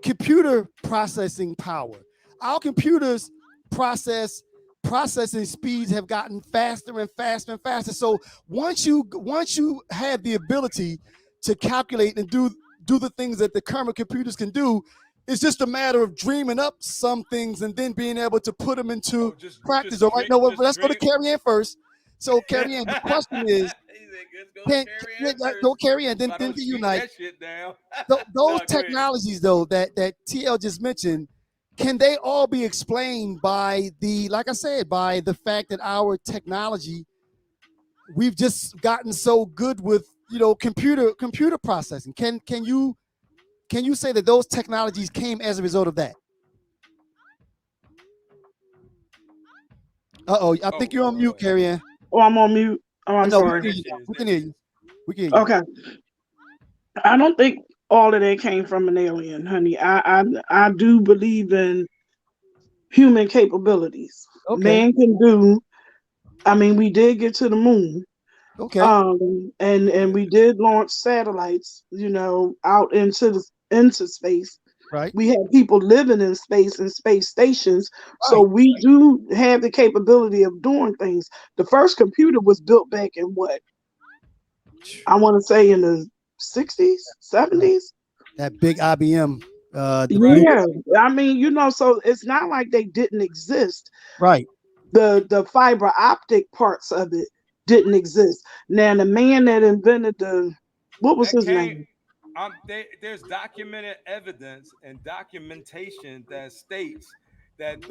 computer processing power? Our computers process processing speeds have gotten faster and faster and faster. So once you have the ability to calculate and do the things that the current computers can do, it's just a matter of dreaming up some things and then being able to put them into Oh, practice. All right, no, well, just let's go to dream. Carrie Ann first. So He Carrie Ann, the question is, said, "Let's go to can, Carrie yeah, Ann yeah, first, go Carrie Ann, so then I then don't to shoot unite that shit down." those No, go ahead. technologies though that TL just mentioned, can they all be explained by like I said, by the fact that our technology, we've just gotten so good with computer processing? Can you say that those technologies came as a result of that? Uh-oh, I think you're on Oh, mute, Carrie Ann. Oh, I'm on mute. Oh, I'm No, we no, can sorry. hear there you she now. is. We There can she hear you. is. We can hear you. Okay. I don't think all of that came from an alien, honey. I do believe in human capabilities. Okay. Man can do. I mean, we did get to the moon. Okay. We And did. we did launch satellites, out into space. Right. We have people living in space and space stations, so Right. we do have the capability of doing things. The first computer was built back in what I want to say in the 60s, Right. 70s. That big IBM, the blue. Right. Yeah, I mean, so it's not like they didn't exist. Right. The fiber optic parts of it didn't exist. Now the man that invented what was That his came. name? There's documented evidence and documentation that states that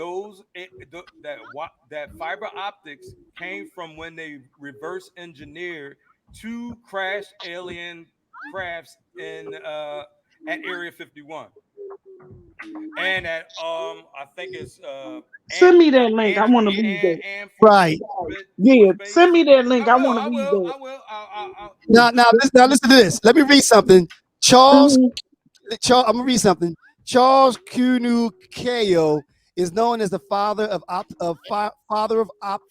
that fiber optics came from when they reverse engineered two crashed alien crafts in at Area 51 and at I think it's Send me that link. I want to read that. Right. Force Yeah, send Base. me that link. I I will. want to I read will. that. I will. Now listen to this. Let me read something. Mhm, I'm gonna read something. Charles Kunukayo is known as the father of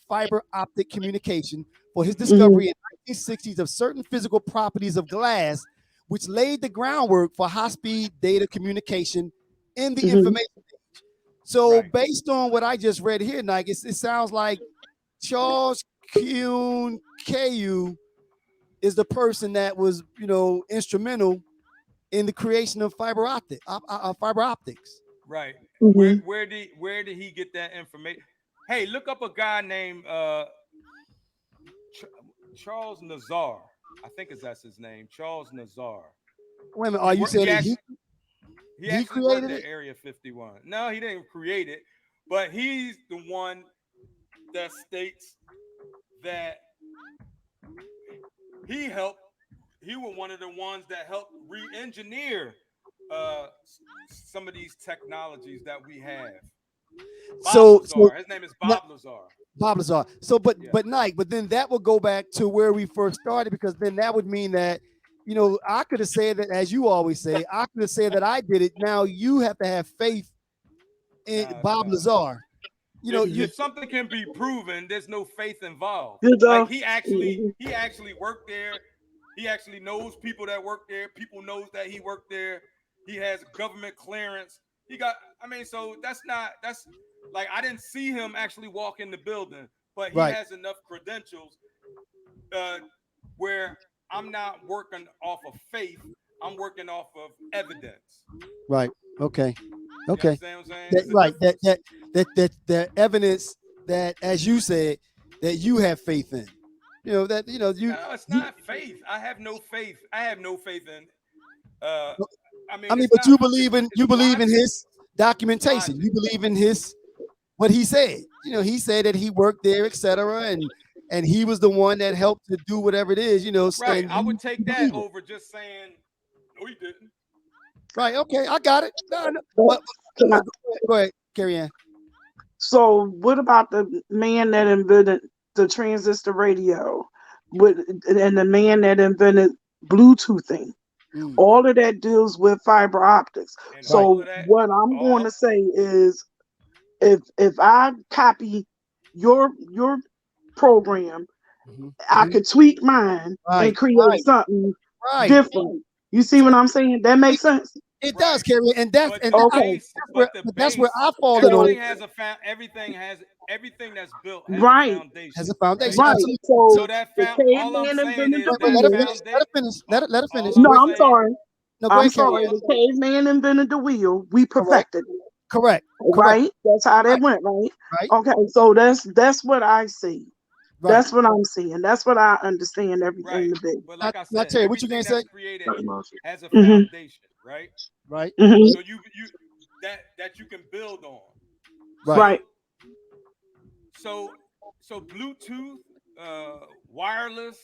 fiber optic communication for his mhm, discovery in 1960s of certain physical properties of glass, which laid the groundwork for high-speed data communication in the mhm. information. So, Right. based on what I just read here, Nike, it sounds like Charles Kunukayo is the person that was, instrumental in the creation of fiber optics. Right. Mhm. Where did he get that information? Hey, look up a guy named Ch- Charles Nazar. I think that's his name, Charles Nazar. Wait a minute, He are you worked. saying that he He he actually worked created at it? Area 51. No, he didn't create it, but he's the one that states that he helped. He was one of the ones that helped re-engineer some of these technologies that we have. Bob So Lazar. His name is not Bob Lazar. Bob So, but Yeah. but Nike, but then that would go back to where we first started, because then that would mean that I could have said that, as you always say, I could have said that I did it. Now you have to have faith in Bob Nah. Lazar. If something can be proven, there's no faith involved. You Like know? he actually worked there. He actually knows people that work there. People knows that he worked there. He has government clearance. He got. I mean, so that's like I didn't see him actually walk in the building, but he Right. has enough credentials uh, where I'm not working off of faith. I'm working off of evidence. Right. Okay. You Okay. understand what I'm saying? That, There's a right. That difference. that the evidence that, as you said, that you have faith in. No, it's not faith. I have no faith. I have no faith in. Uh, I I mean, mean, it's but not. It's you believe in logic. his documentation. Logic. You believe in his what he said. He said that he worked there, etc., and he was the one that helped to do whatever it is. Right. And I would you take that believe it. over just saying no, he didn't. Right. Okay. I got it. No, no, But can I, go ahead, Carrie Ann. so what about the man that invented the transistor radio, with and the man that invented Bluetoothing? Mm, All of that deals with fiber optics. And right. all So of that, what I'm going all to say is, if I copy your program, Mhm, I mhm. could tweak mine and Right. create Right. something Right. different. You see what So I'm saying? That it, makes sense. it does, right. Carrie, and that's But and the that, Okay. base, but the but that's where base, I fall in on everything it. has a everything that's built has a Right. Has foundation, a foundation. right? Right. Absolutely. So So that the all I'm caveman saying invented is the Wait, that let her wheel. finish. Let her foundation. finish. Let her finish. All No, I'm Go ahead. I'm saying, sorry. No, go I'm ahead, Carrie sorry. Ann. all The caveman invented the wheel. We Correct. perfected it. Correct. Correct. Right? That's how that Right. went, right? Right. Okay. So that's what I see. Right. That's what I'm seeing. That's what I understand right. everything to be. But Now, like I now, said, Terry, what you gonna everything say? that's created has a Hmm. foundation, right? Right. Hmm. So you that you can build on. Right. Right. So so so Bluetooth, wireless,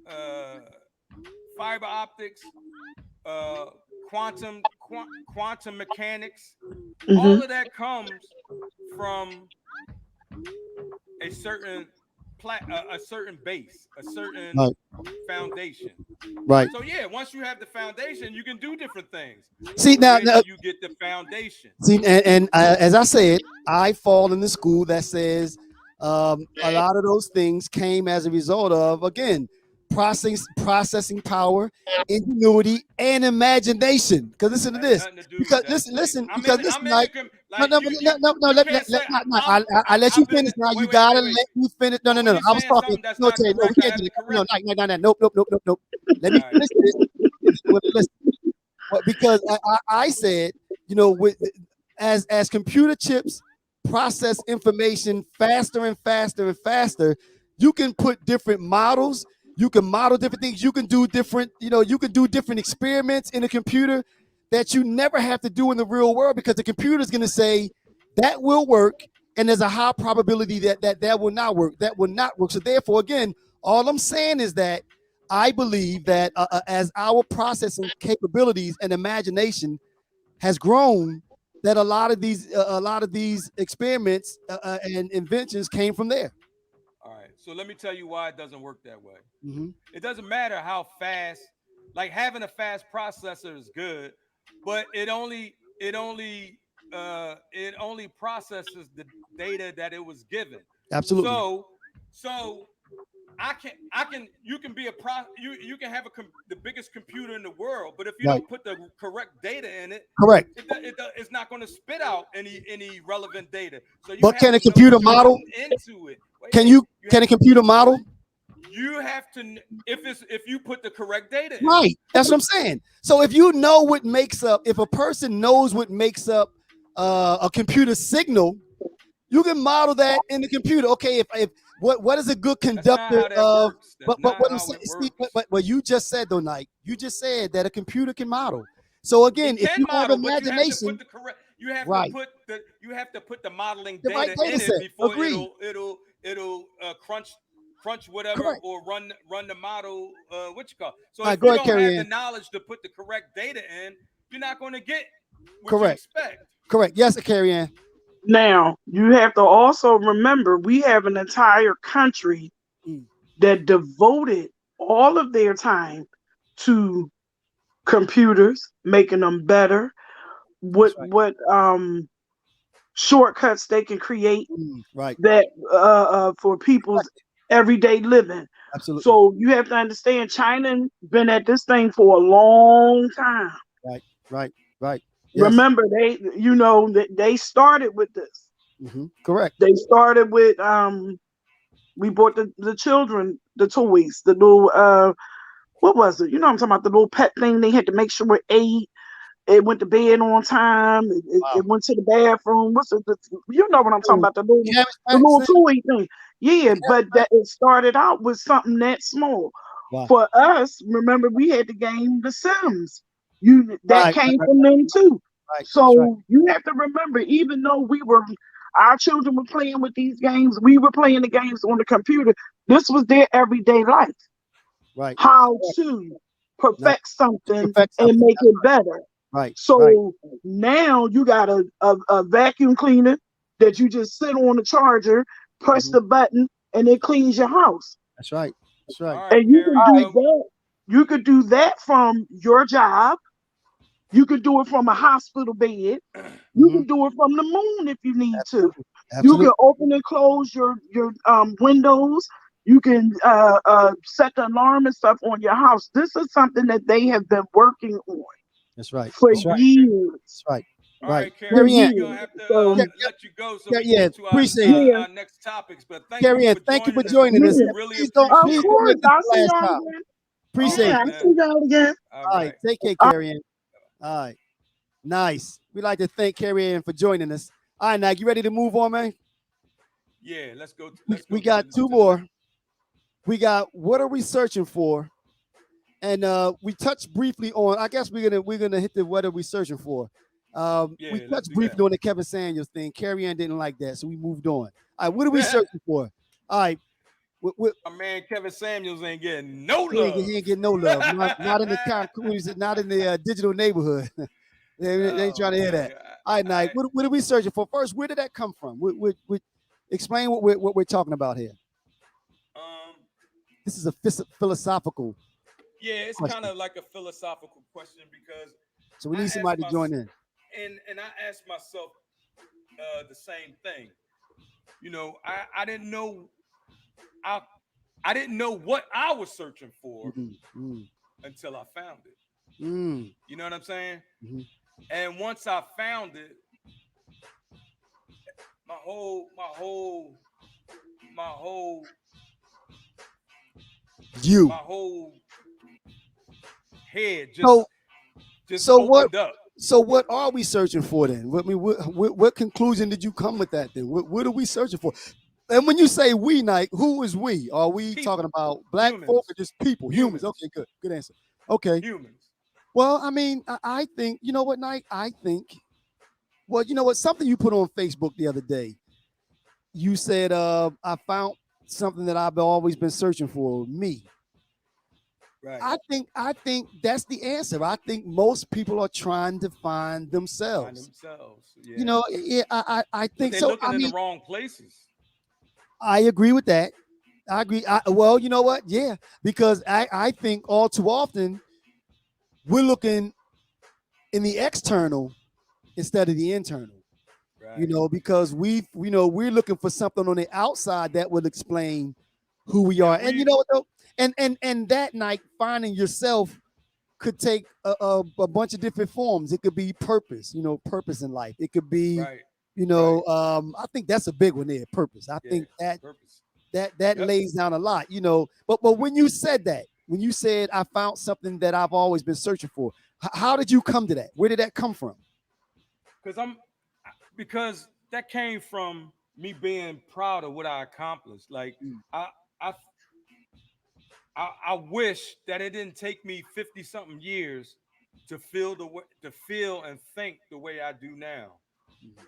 uh, fiber optics, uh, quantum mechanics, Hmm. all of that comes from a certain a certain base, a certain Right. foundation. Right. So yeah, once you have the foundation, you can do different things. See But now, where do you get the foundation? see, as I said, I fall in the school that says a lot of those things came as a result of, again, processing power, ingenuity, and imagination. Because listen to Has this. nothing to do Because with that, listen, Jay. listen. Because listen, like. No, Like no, no. you can't say I let you I've been finish now. You wait wait gotta wait wait. let me finish. No, But no, when no. you're I was saying talking. something that's No, not Terry, no, we correct, I can't have do to that. No, correct it. no. Nope, nope, nope, nope, nope. Let me All right. finish this. Listen, because I said, with as computer chips process information faster and faster and faster, you can put different models, you can model different things, you can do different, you can do different experiments in a computer that you never have to do in the real world, because the computer is going to say that will work, and there's a high probability that will not work, so therefore, again, all I'm saying is that I believe that as our processing capabilities and imagination has grown, that a lot of these experiments and inventions came from there. All right. So let me tell you why it doesn't work that way. Hmm. It doesn't matter how fast, like having a fast processor is good, but it only processes the data that it was given. Absolutely. So so I can you can be you can have the biggest computer in the world, but if you Right. don't put the correct data in it, Correct. it's not going to spit out any relevant data. So you But have can a to know computer what you're model? putting into it. Wait, Can wait. you? Can a computer model? You have to if you put the correct data in it. Right. That's what I'm saying. So if you know what makes up, if a person knows what makes up a computer signal, you can model that in the computer. Okay, if what is a good That's not conductor how that of? works. That's But not what I'm how saying, it Steve, works. what you just said though, Knight, you just said that a computer can model. So again, It if can you have model, but you have to put imagination, the correct. Right, You have to put the modeling the right data data in it set. before Agreed. it'll crunch whatever Correct. or run the model what you call. So All if right, go you ahead, don't have Carrie the Ann. knowledge to put the correct data in, you're not going to get what you Correct. expect. Correct. Yes, Carrie Ann. Now, you have to also remember we have an entire country Mm. that devoted all of their time to computers, making them better. That's What right. shortcuts they can create Right. that for people's everyday living. Absolutely. So you have to understand, China been at this thing for a long time. Right. Right. Right. Yes. Remember, they started with this. Correct. They started with we bought the children the toys, the little what was it? You know what I'm talking about, the little pet thing they had to make sure it ate. It went to bed on time. It Wow. went to the bathroom. What's it? You know what I'm talking Oh, about? The Cabbage Patch little thing? toy thing. Yeah, but Right. that it started out with something that small. Wow. For us, remember we had the game The Sims. That Right. Right. came Right. from them too. Right. That's right. So you have to remember, even though our children were playing with these games, we were playing the games on the computer. This was their everyday life. Right. How to Not perfect to something perfect and something. make it better. Right. Right. So now you got a vacuum cleaner that you just sit on the charger, press Mhm. the button, and it cleans your house. That's right. That's right. All right, And you can Carrie. do Well, that. You could do that from your job. You could do it from a hospital bed. You Hmm. can do it from the moon if you need to. Absolutely. You can Absolutely. open and close your windows. You can set the alarm and stuff on your house. This is something that they have been working on That's right. for That's right. okay, years. That's right. all Right. right, For Carrie. Carrie Ann. We're gonna years. have to So let you go so we can Yeah. get to Appreciate it. yeah, our next topics. But thank you Carrie Ann, for thank you for joining us. joining us. yeah. And Really Of please appreciate it. don't make course, this I'll the see last y'all time. again. All Appreciate Yeah, right, you. I'll man. see y'all again. All All right. right. Take care, Uh, Carrie Ann. All right. Nice. We'd like to thank Carrie Ann for joining us. All right, now you ready to move on, man? Yeah, let's go. We, Let's we go got two to the next. more. We got what are we searching for? And we touched briefly on. I guess we're gonna hit the what are we searching for. We Yeah, let's touched do that. briefly on the Kevin Samuels thing. Carrie Ann didn't like that, so we moved on. All right, what are we searching for? All right, My man Kevin Samuels ain't getting no he love. ain't getting no love. Not in the concrete, not in the digital neighborhood. they ain't Oh trying to hear man. that. All right, Knight, what are we searching for? First, where did that come from? Explain what we're talking about here. Um This is a philosophical yeah, it's kind question, of like a philosophical question because so we need I asked somebody to my join in. and I asked myself the same thing. I didn't know I I didn't know what I was searching for Mm, mm, until I found it. mm, You know what I'm saying? mhm. And once I found it, my whole You. my whole head just So just so what opened up. so what are we searching for then? What conclusion did you come with that then? What are we searching for? And when you say we, Nike, who is we? Are we talking People, about black folk or humans, just people, humans? humans, Okay, good answer. Okay, humans. well, I mean, I think you know what, Nike. I think, well, you know what, something you put on Facebook the other day. You said, I found something that I've always been searching for, me. Right. I think that's the answer. I think most people are trying to find Find themselves. themselves. You Yeah. know, yeah, I But think they're so. looking I in the mean, wrong places. I agree with that. I agree. Well, you know what? Yeah, because I think all too often we're looking in the external instead of the internal. Right. Because we're looking for something on the outside that would explain who we Yeah, are. And you we know what though? And that night finding yourself could take a bunch of different forms. It could be purpose, purpose in life. It could be, right. Right. I think that's a big one there, purpose. I Yeah. think that Purpose. that Yep. lays down a lot, But when you said that, when you said I found something that I've always been searching for, how did you come to that? Where did that come from? Because because that came from me being proud of what I accomplished. Like Mm, I I I wish that it didn't take me 50 something years to feel and think the way I do now.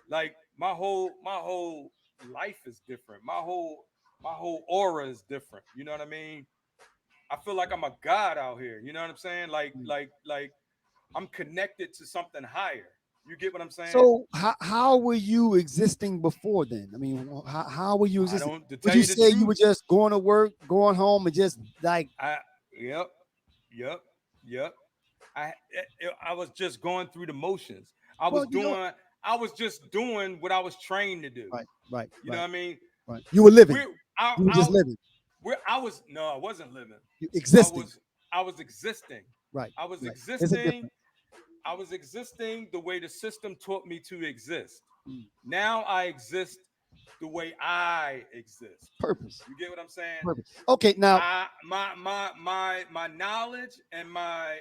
Like my whole life is different. My whole aura is different. You know what I mean? I feel like I'm a god out here. You know what I'm saying? Like mm. like like I'm connected to something higher. You get what I'm saying? So how were you existing before then? I mean, how were you I existing? don't to Would tell you you the say you truth. were just going to work, going home, and just like I Yep, yep. Yep. I I was just going through the motions. I was Well, doing I was just doing what I was trained to do. right, right, You know right, what I mean? right. You were living. We're I You were just I living. I was no, I wasn't living. You I existing. was I was existing. Right, I was right. There's a existing. difference. I was existing the way the system taught me to exist. Mm. Now I exist the way I exist. Purpose. You get what I'm saying? Purpose. Okay, now My knowledge and my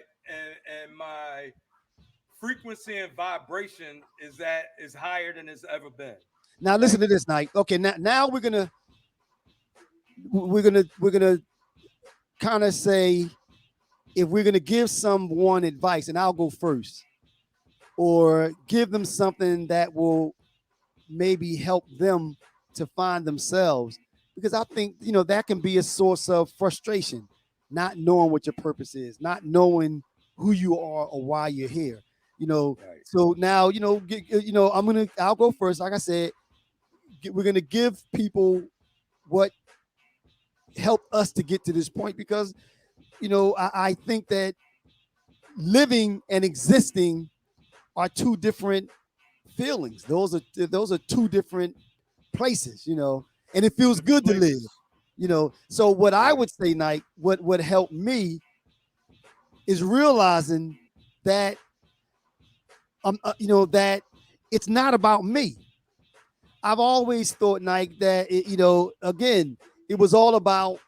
frequency and vibration is higher than it's ever been. listen Right? to this, Nike. Okay, now we're gonna kind of say, if we're gonna give someone advice, and I'll go first, or give them something that will maybe help them to find themselves, because I think that can be a source of frustration, not knowing what your purpose is, not knowing who you are or why you're here. Right. So now I'll go first. Like I said, we're gonna give people what helped us to get to this point, because I think that living and existing are two different feelings. Those are two different places, and it Two feels different good to live. places. So what I Right. would say, Nike, what helped me is realizing that that it's not about me. I've always thought, Nike, that again, it was all about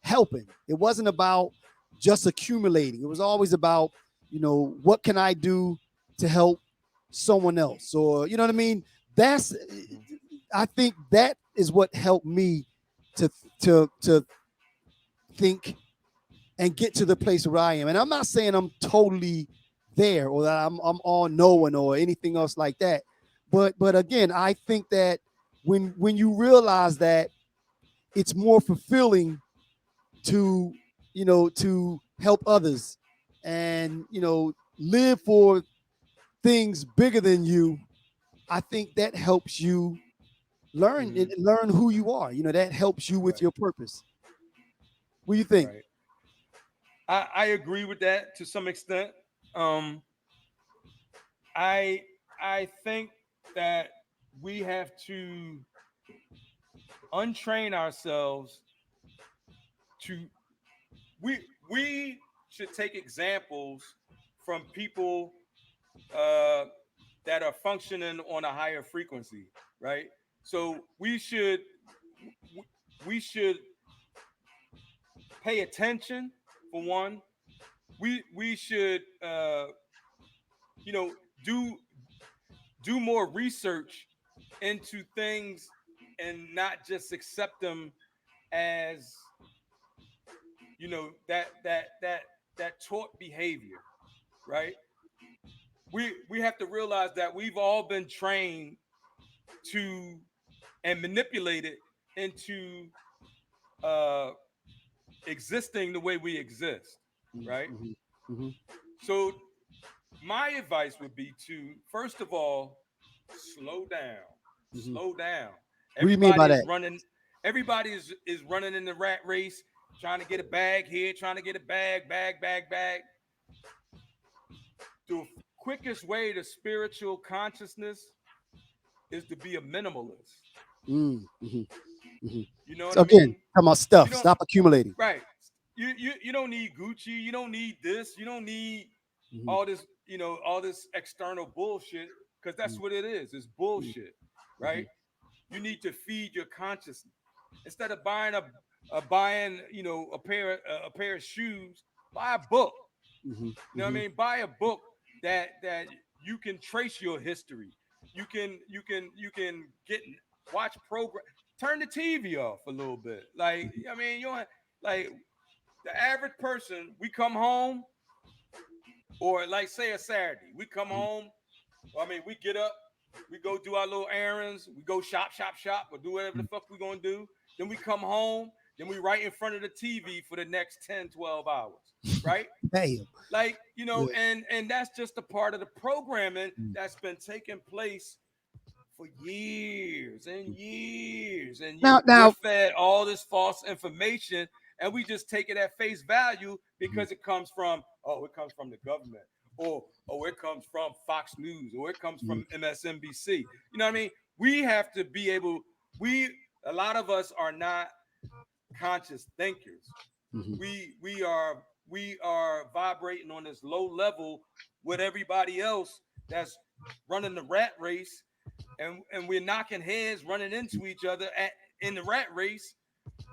helping. It wasn't about just accumulating. It was always about, what can I do to help someone else, or you know what I mean. That's Mhm. I think that is what helped me to to think and get to the place where I am. And I'm not saying I'm totally there, or that I'm all knowing or anything else like that. But again, I think that when you realize that it's more fulfilling to to help others, and live for things bigger than you, I think that helps you Mhm. learn who you are. That helps you with Right. your purpose. What do you think? Right. I agree with that to some extent. Um, I I think that we have to untrain ourselves to we we should take examples from people uh, that are functioning on a higher frequency, right? So we should pay attention for one. We should you know do do more research into things and not just accept them as that taught behavior, right? We have to realize that we've all been trained to and manipulated into uh existing the way we exist, right? Mm-hmm. Hmm. So my advice would be to first of all slow down. Hmm. Slow down. What do you mean by Everybody is that? running. Everybody is running in the rat race, trying to get a bag here, trying to get a bag. The quickest way to spiritual consciousness is to be a minimalist. Mm-hmm. Hmm. You know what So I again, mean? talking about You stuff. don't Stop accumulating. right. You don't need Gucci. You don't need this. You don't need Hmm. all this external bullshit, because that's what it is. It's bullshit, Hmm. right? You need to feed your consciousness instead of buying a pair of shoes. Buy a book. Hmm. You know what I Hmm. mean? Buy a book that you can trace your history. You can get watch program. Turn the TV off a little bit. Like I mean, you want like the average person. We come home, or like say a Saturday, we come home. I mean, we get up, we go do our little errands, we go shop, or do whatever the fuck we gonna do. Then we come home, then we right in front of the TV for the next 10, 12 hours, right? Damn. Like Yeah. and that's just a part of the programming that's been taking place for years and years, and Now, we're now, fed all this false information and we just take it at face value because it comes from, oh, it comes from the government, or oh, it comes from Fox News, or it comes Mhm. from MSNBC. You know what I mean? We have to be able. We A lot of us are not conscious thinkers. Mhm. We are vibrating on this low level with everybody else that's running the rat race, and we're knocking heads, running into each other in the rat race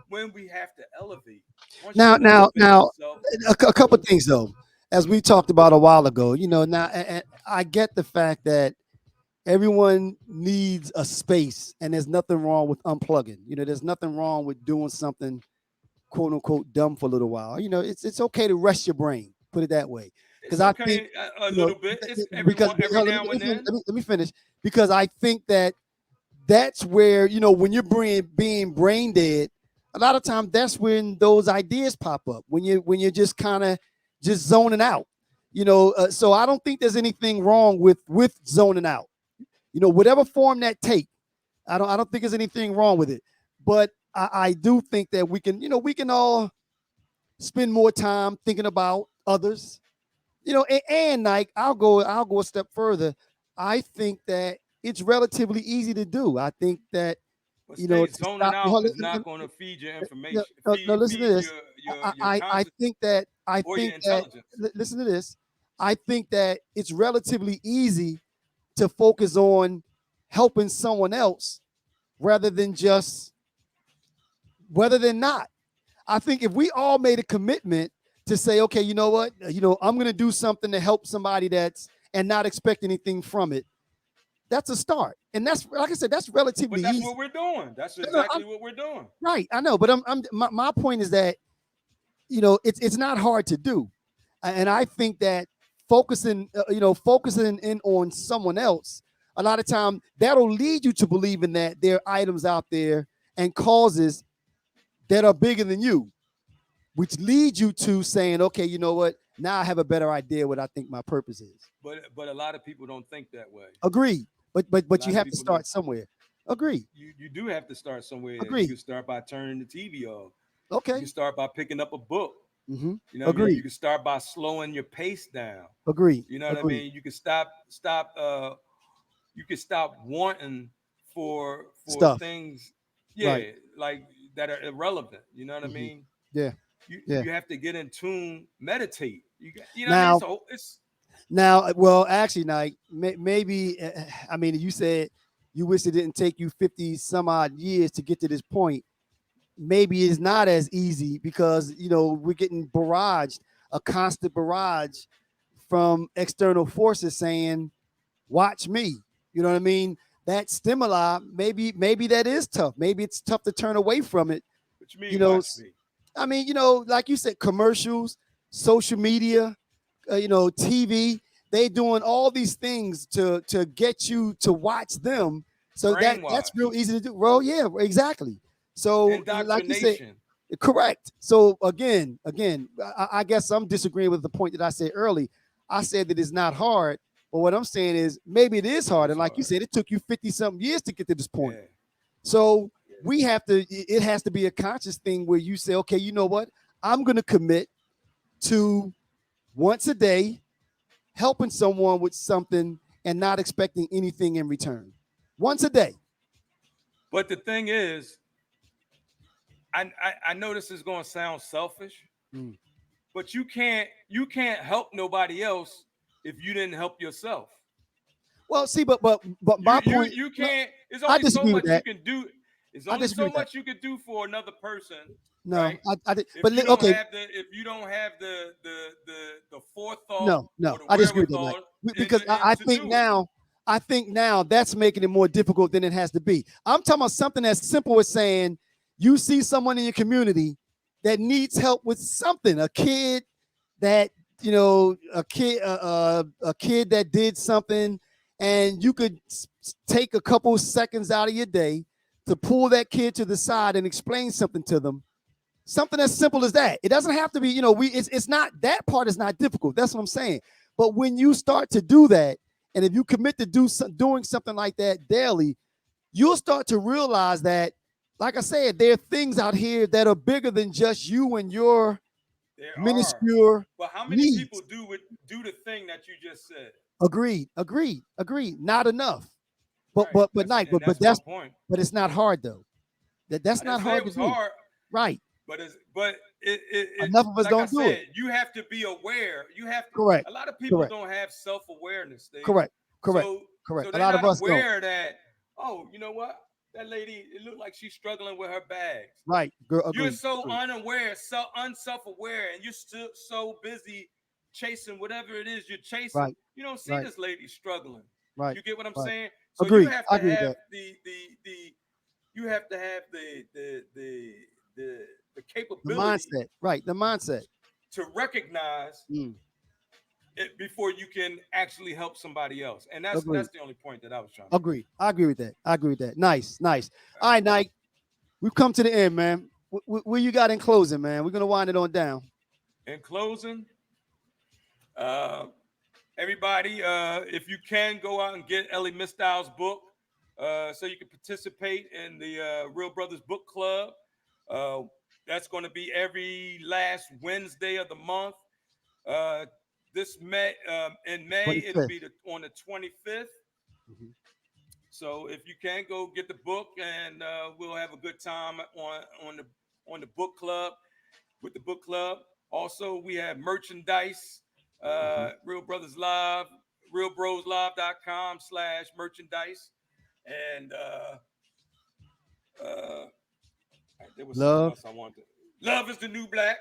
when we have to elevate. Once Now, you now, elevate now, yourself, a couple things though, as we talked about a while ago. Now and I get the fact that everyone needs a space, and there's nothing wrong with unplugging. There's nothing wrong with doing something quote unquote dumb for a little while. It's okay to rest your brain. Put it that way, because it's I think okay a you know little bit. It's because every now and then. let me finish, because I think that that's where when you're being brain dead, a lot of times that's when those ideas pop up, when you're just kind of just zoning out. So I don't think there's anything wrong with zoning out. Whatever form that take, I don't think there's anything wrong with it. But I do think that we can all spend more time thinking about others. And like I'll go a step further. I think that it's relatively easy to do. I think that But to zoning stop. out Hold on, is not going to feed your no, information, no, no, listen to feed this. your I conscious think that or your intelligence. listen to this. I think that it's relatively easy to focus on helping someone else rather than just rather than not. I think if we all made a commitment to say, okay, you know what, I'm going to do something to help somebody and not expect anything from it. That's a start, and that's like I said, that's But relatively that's easy. what we're doing. That's No, no, exactly what we're doing. right, I know, but my point is that it's not hard to do, and I think that focusing in on someone else, a lot of time that'll lead you to believing that there are items out there and causes that are bigger than you, which leads you to saying, okay, you know what? Now I have a better idea what I think my purpose is. But a lot of people don't think that way. Agreed. But but A but you lot of have to people don't. start somewhere. Agreed. You do have to start somewhere. You Agreed. can start by turning the TV off. You Okay. can start by picking up a book. Mm-hmm. You know what I mean? You Agreed. can start by slowing your pace down. Agreed. You know what I Agreed. mean? You can stop you can stop wanting for Stuff. things, Right. yeah, like that are irrelevant. You know what I Mm-hmm. mean? Yeah. You Yeah. you have to get in tune, meditate. You know what I mean? Now, So it's well, actually, now maybe I mean, you said you wish it didn't take you 50 some odd years to get to this point. Maybe it's not as easy because we're getting barraged, a constant barrage from external forces saying, watch me. You know what I mean? That stimuli, maybe that is tough. Maybe it's tough to turn away from it. what you you mean, know watch s- me. I mean, like you said, commercials, social media, TV, they doing all these things to get you to watch them. So that's Brainwash, real easy to do. Well, yeah, exactly. So like you said, indoctrination. correct. So again, I guess I'm disagreeing with the point that I said early. I said that it's not hard, but what I'm saying is maybe it is It hard. is And like you hard. said, it took you 50 something years to get to this point. Yeah. So we have to. It has to be a conscious thing where you say, okay, you know what? I'm going to commit to once a day helping someone with something and not expecting anything in return. Once a day. But the thing is, I know this is going to sound selfish, Mm. but you can't help nobody else if you didn't help yourself. Well, see, but You my you point. you No, can't. There's I only so disagree with much you that. can do. There's I only disagree so with that. much you can do for another person, No, right? but If you don't okay, have the forethought no, or the I disagree with that, Mike. wherewithal Because and to do it. I think now that's making it more difficult than it has to be. I'm talking about something as simple as saying you see someone in your community that needs help with something, a kid that a kid that did something, and you could take a couple seconds out of your day to pull that kid to the side and explain something to them. Something as simple as that. It doesn't have to be, it's not, that part is not difficult. That's what I'm saying. But when you start to do that, and if you commit to doing something like that daily, you'll start to realize that like I said, there are things out here that are bigger than just you and your There are. minuscule But how many people needs. do the thing that you just said? Agreed, agreed, agreed. Not enough. But Right. but but not And but that's my that's point. but it's not hard though. That's I didn't not say it hard to was do. hard, Right. but Enough of us like I don't do it. said, you have to be aware. You have to. Correct. A lot of people Correct. don't have self awareness, Steve. Correct. Correct. So Correct. A they're lot of not us don't. aware that, oh, you know what, that lady, it looked like she's struggling with her bags. Right. Girl, You're agreed. so Agreed. unaware, so unself-aware, and you're still so busy chasing whatever it is you're chasing. Right. You don't see Right. this lady struggling. Right. You get what I'm Right. saying? So you Agreed. have I to agree with have that. the you have to have the The capability mindset. Right. The mindset. to recognize Mm. it before you can actually help somebody else. And that's Agreed. the only point that I was trying to make. Agreed. I agree with that. I agree with that. Nice. Nice. All All right. right, Nike. We've come to the end, man. What you got in closing, man? We're gonna wind it on down. In closing, uh, everybody, if you can go out and get Ellie Mistyle's book, so you can participate in the Real Brothers Book Club. Uh, that's going to be every last Wednesday of the month. Uh, this May, in May, it'll 25th. be on the 25th. Mhm. So if you can go get the book, and we'll have a good time on the book club with the book club. Also, we have merchandise. Mhm. Real Brothers Live, realbroslive.com/merchandise, and uh, there was something Love. else I wanted. Love is the new black.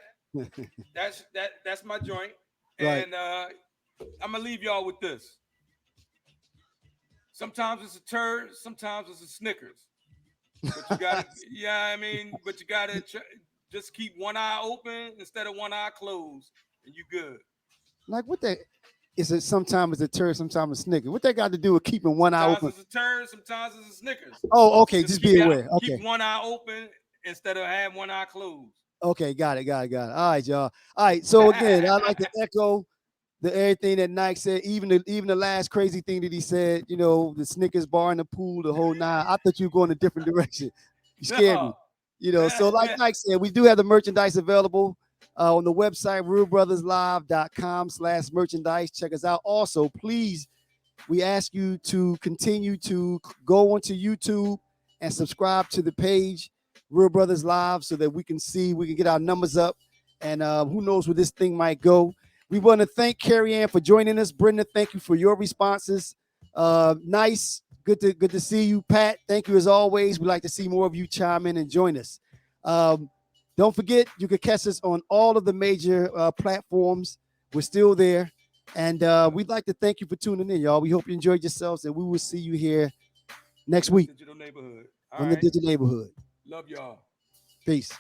That's my joint, Right. and I'm gonna leave y'all with this. Sometimes it's a turd, sometimes it's a Snickers. But you gotta, yeah, I mean, but you gotta just keep one eye open instead of one eye closed, and you good. Like what that is it sometimes it's a turd, sometimes a snicker. What that got to do with keeping one eye Sometimes open? it's a turd, sometimes it's a Snickers. Oh, okay. Just Just be aware. keep Okay. one eye open instead of have one eye closed. Okay, got it, got it, got it. All right, y'all. All right. So again, I'd like to echo the everything that Nike said, even the last crazy thing that he said, the Snickers bar in the pool, the whole nine. I thought you were going a different direction. You scared me. No. So like Nike said, we do have the merchandise available on the website, realbrotherslive.com/merchandise. Check us out. Also, please, we ask you to continue to go onto YouTube and subscribe to the page, Real Brothers Live, so that we can get our numbers up. And who knows where this thing might go. We want to thank Carrie Ann for joining us. Brenda, thank you for your responses. Nice. Good to see you, Pat. Thank you as always. We'd like to see more of you chime in and join us. Um, don't forget, you can catch us on all of the major platforms. We're still there. And we'd like to thank you for tuning in, y'all. We hope you enjoyed yourselves, and we will see you here next week Digital neighborhood. All on the right. Digital Neighborhood. Love y'all. Peace.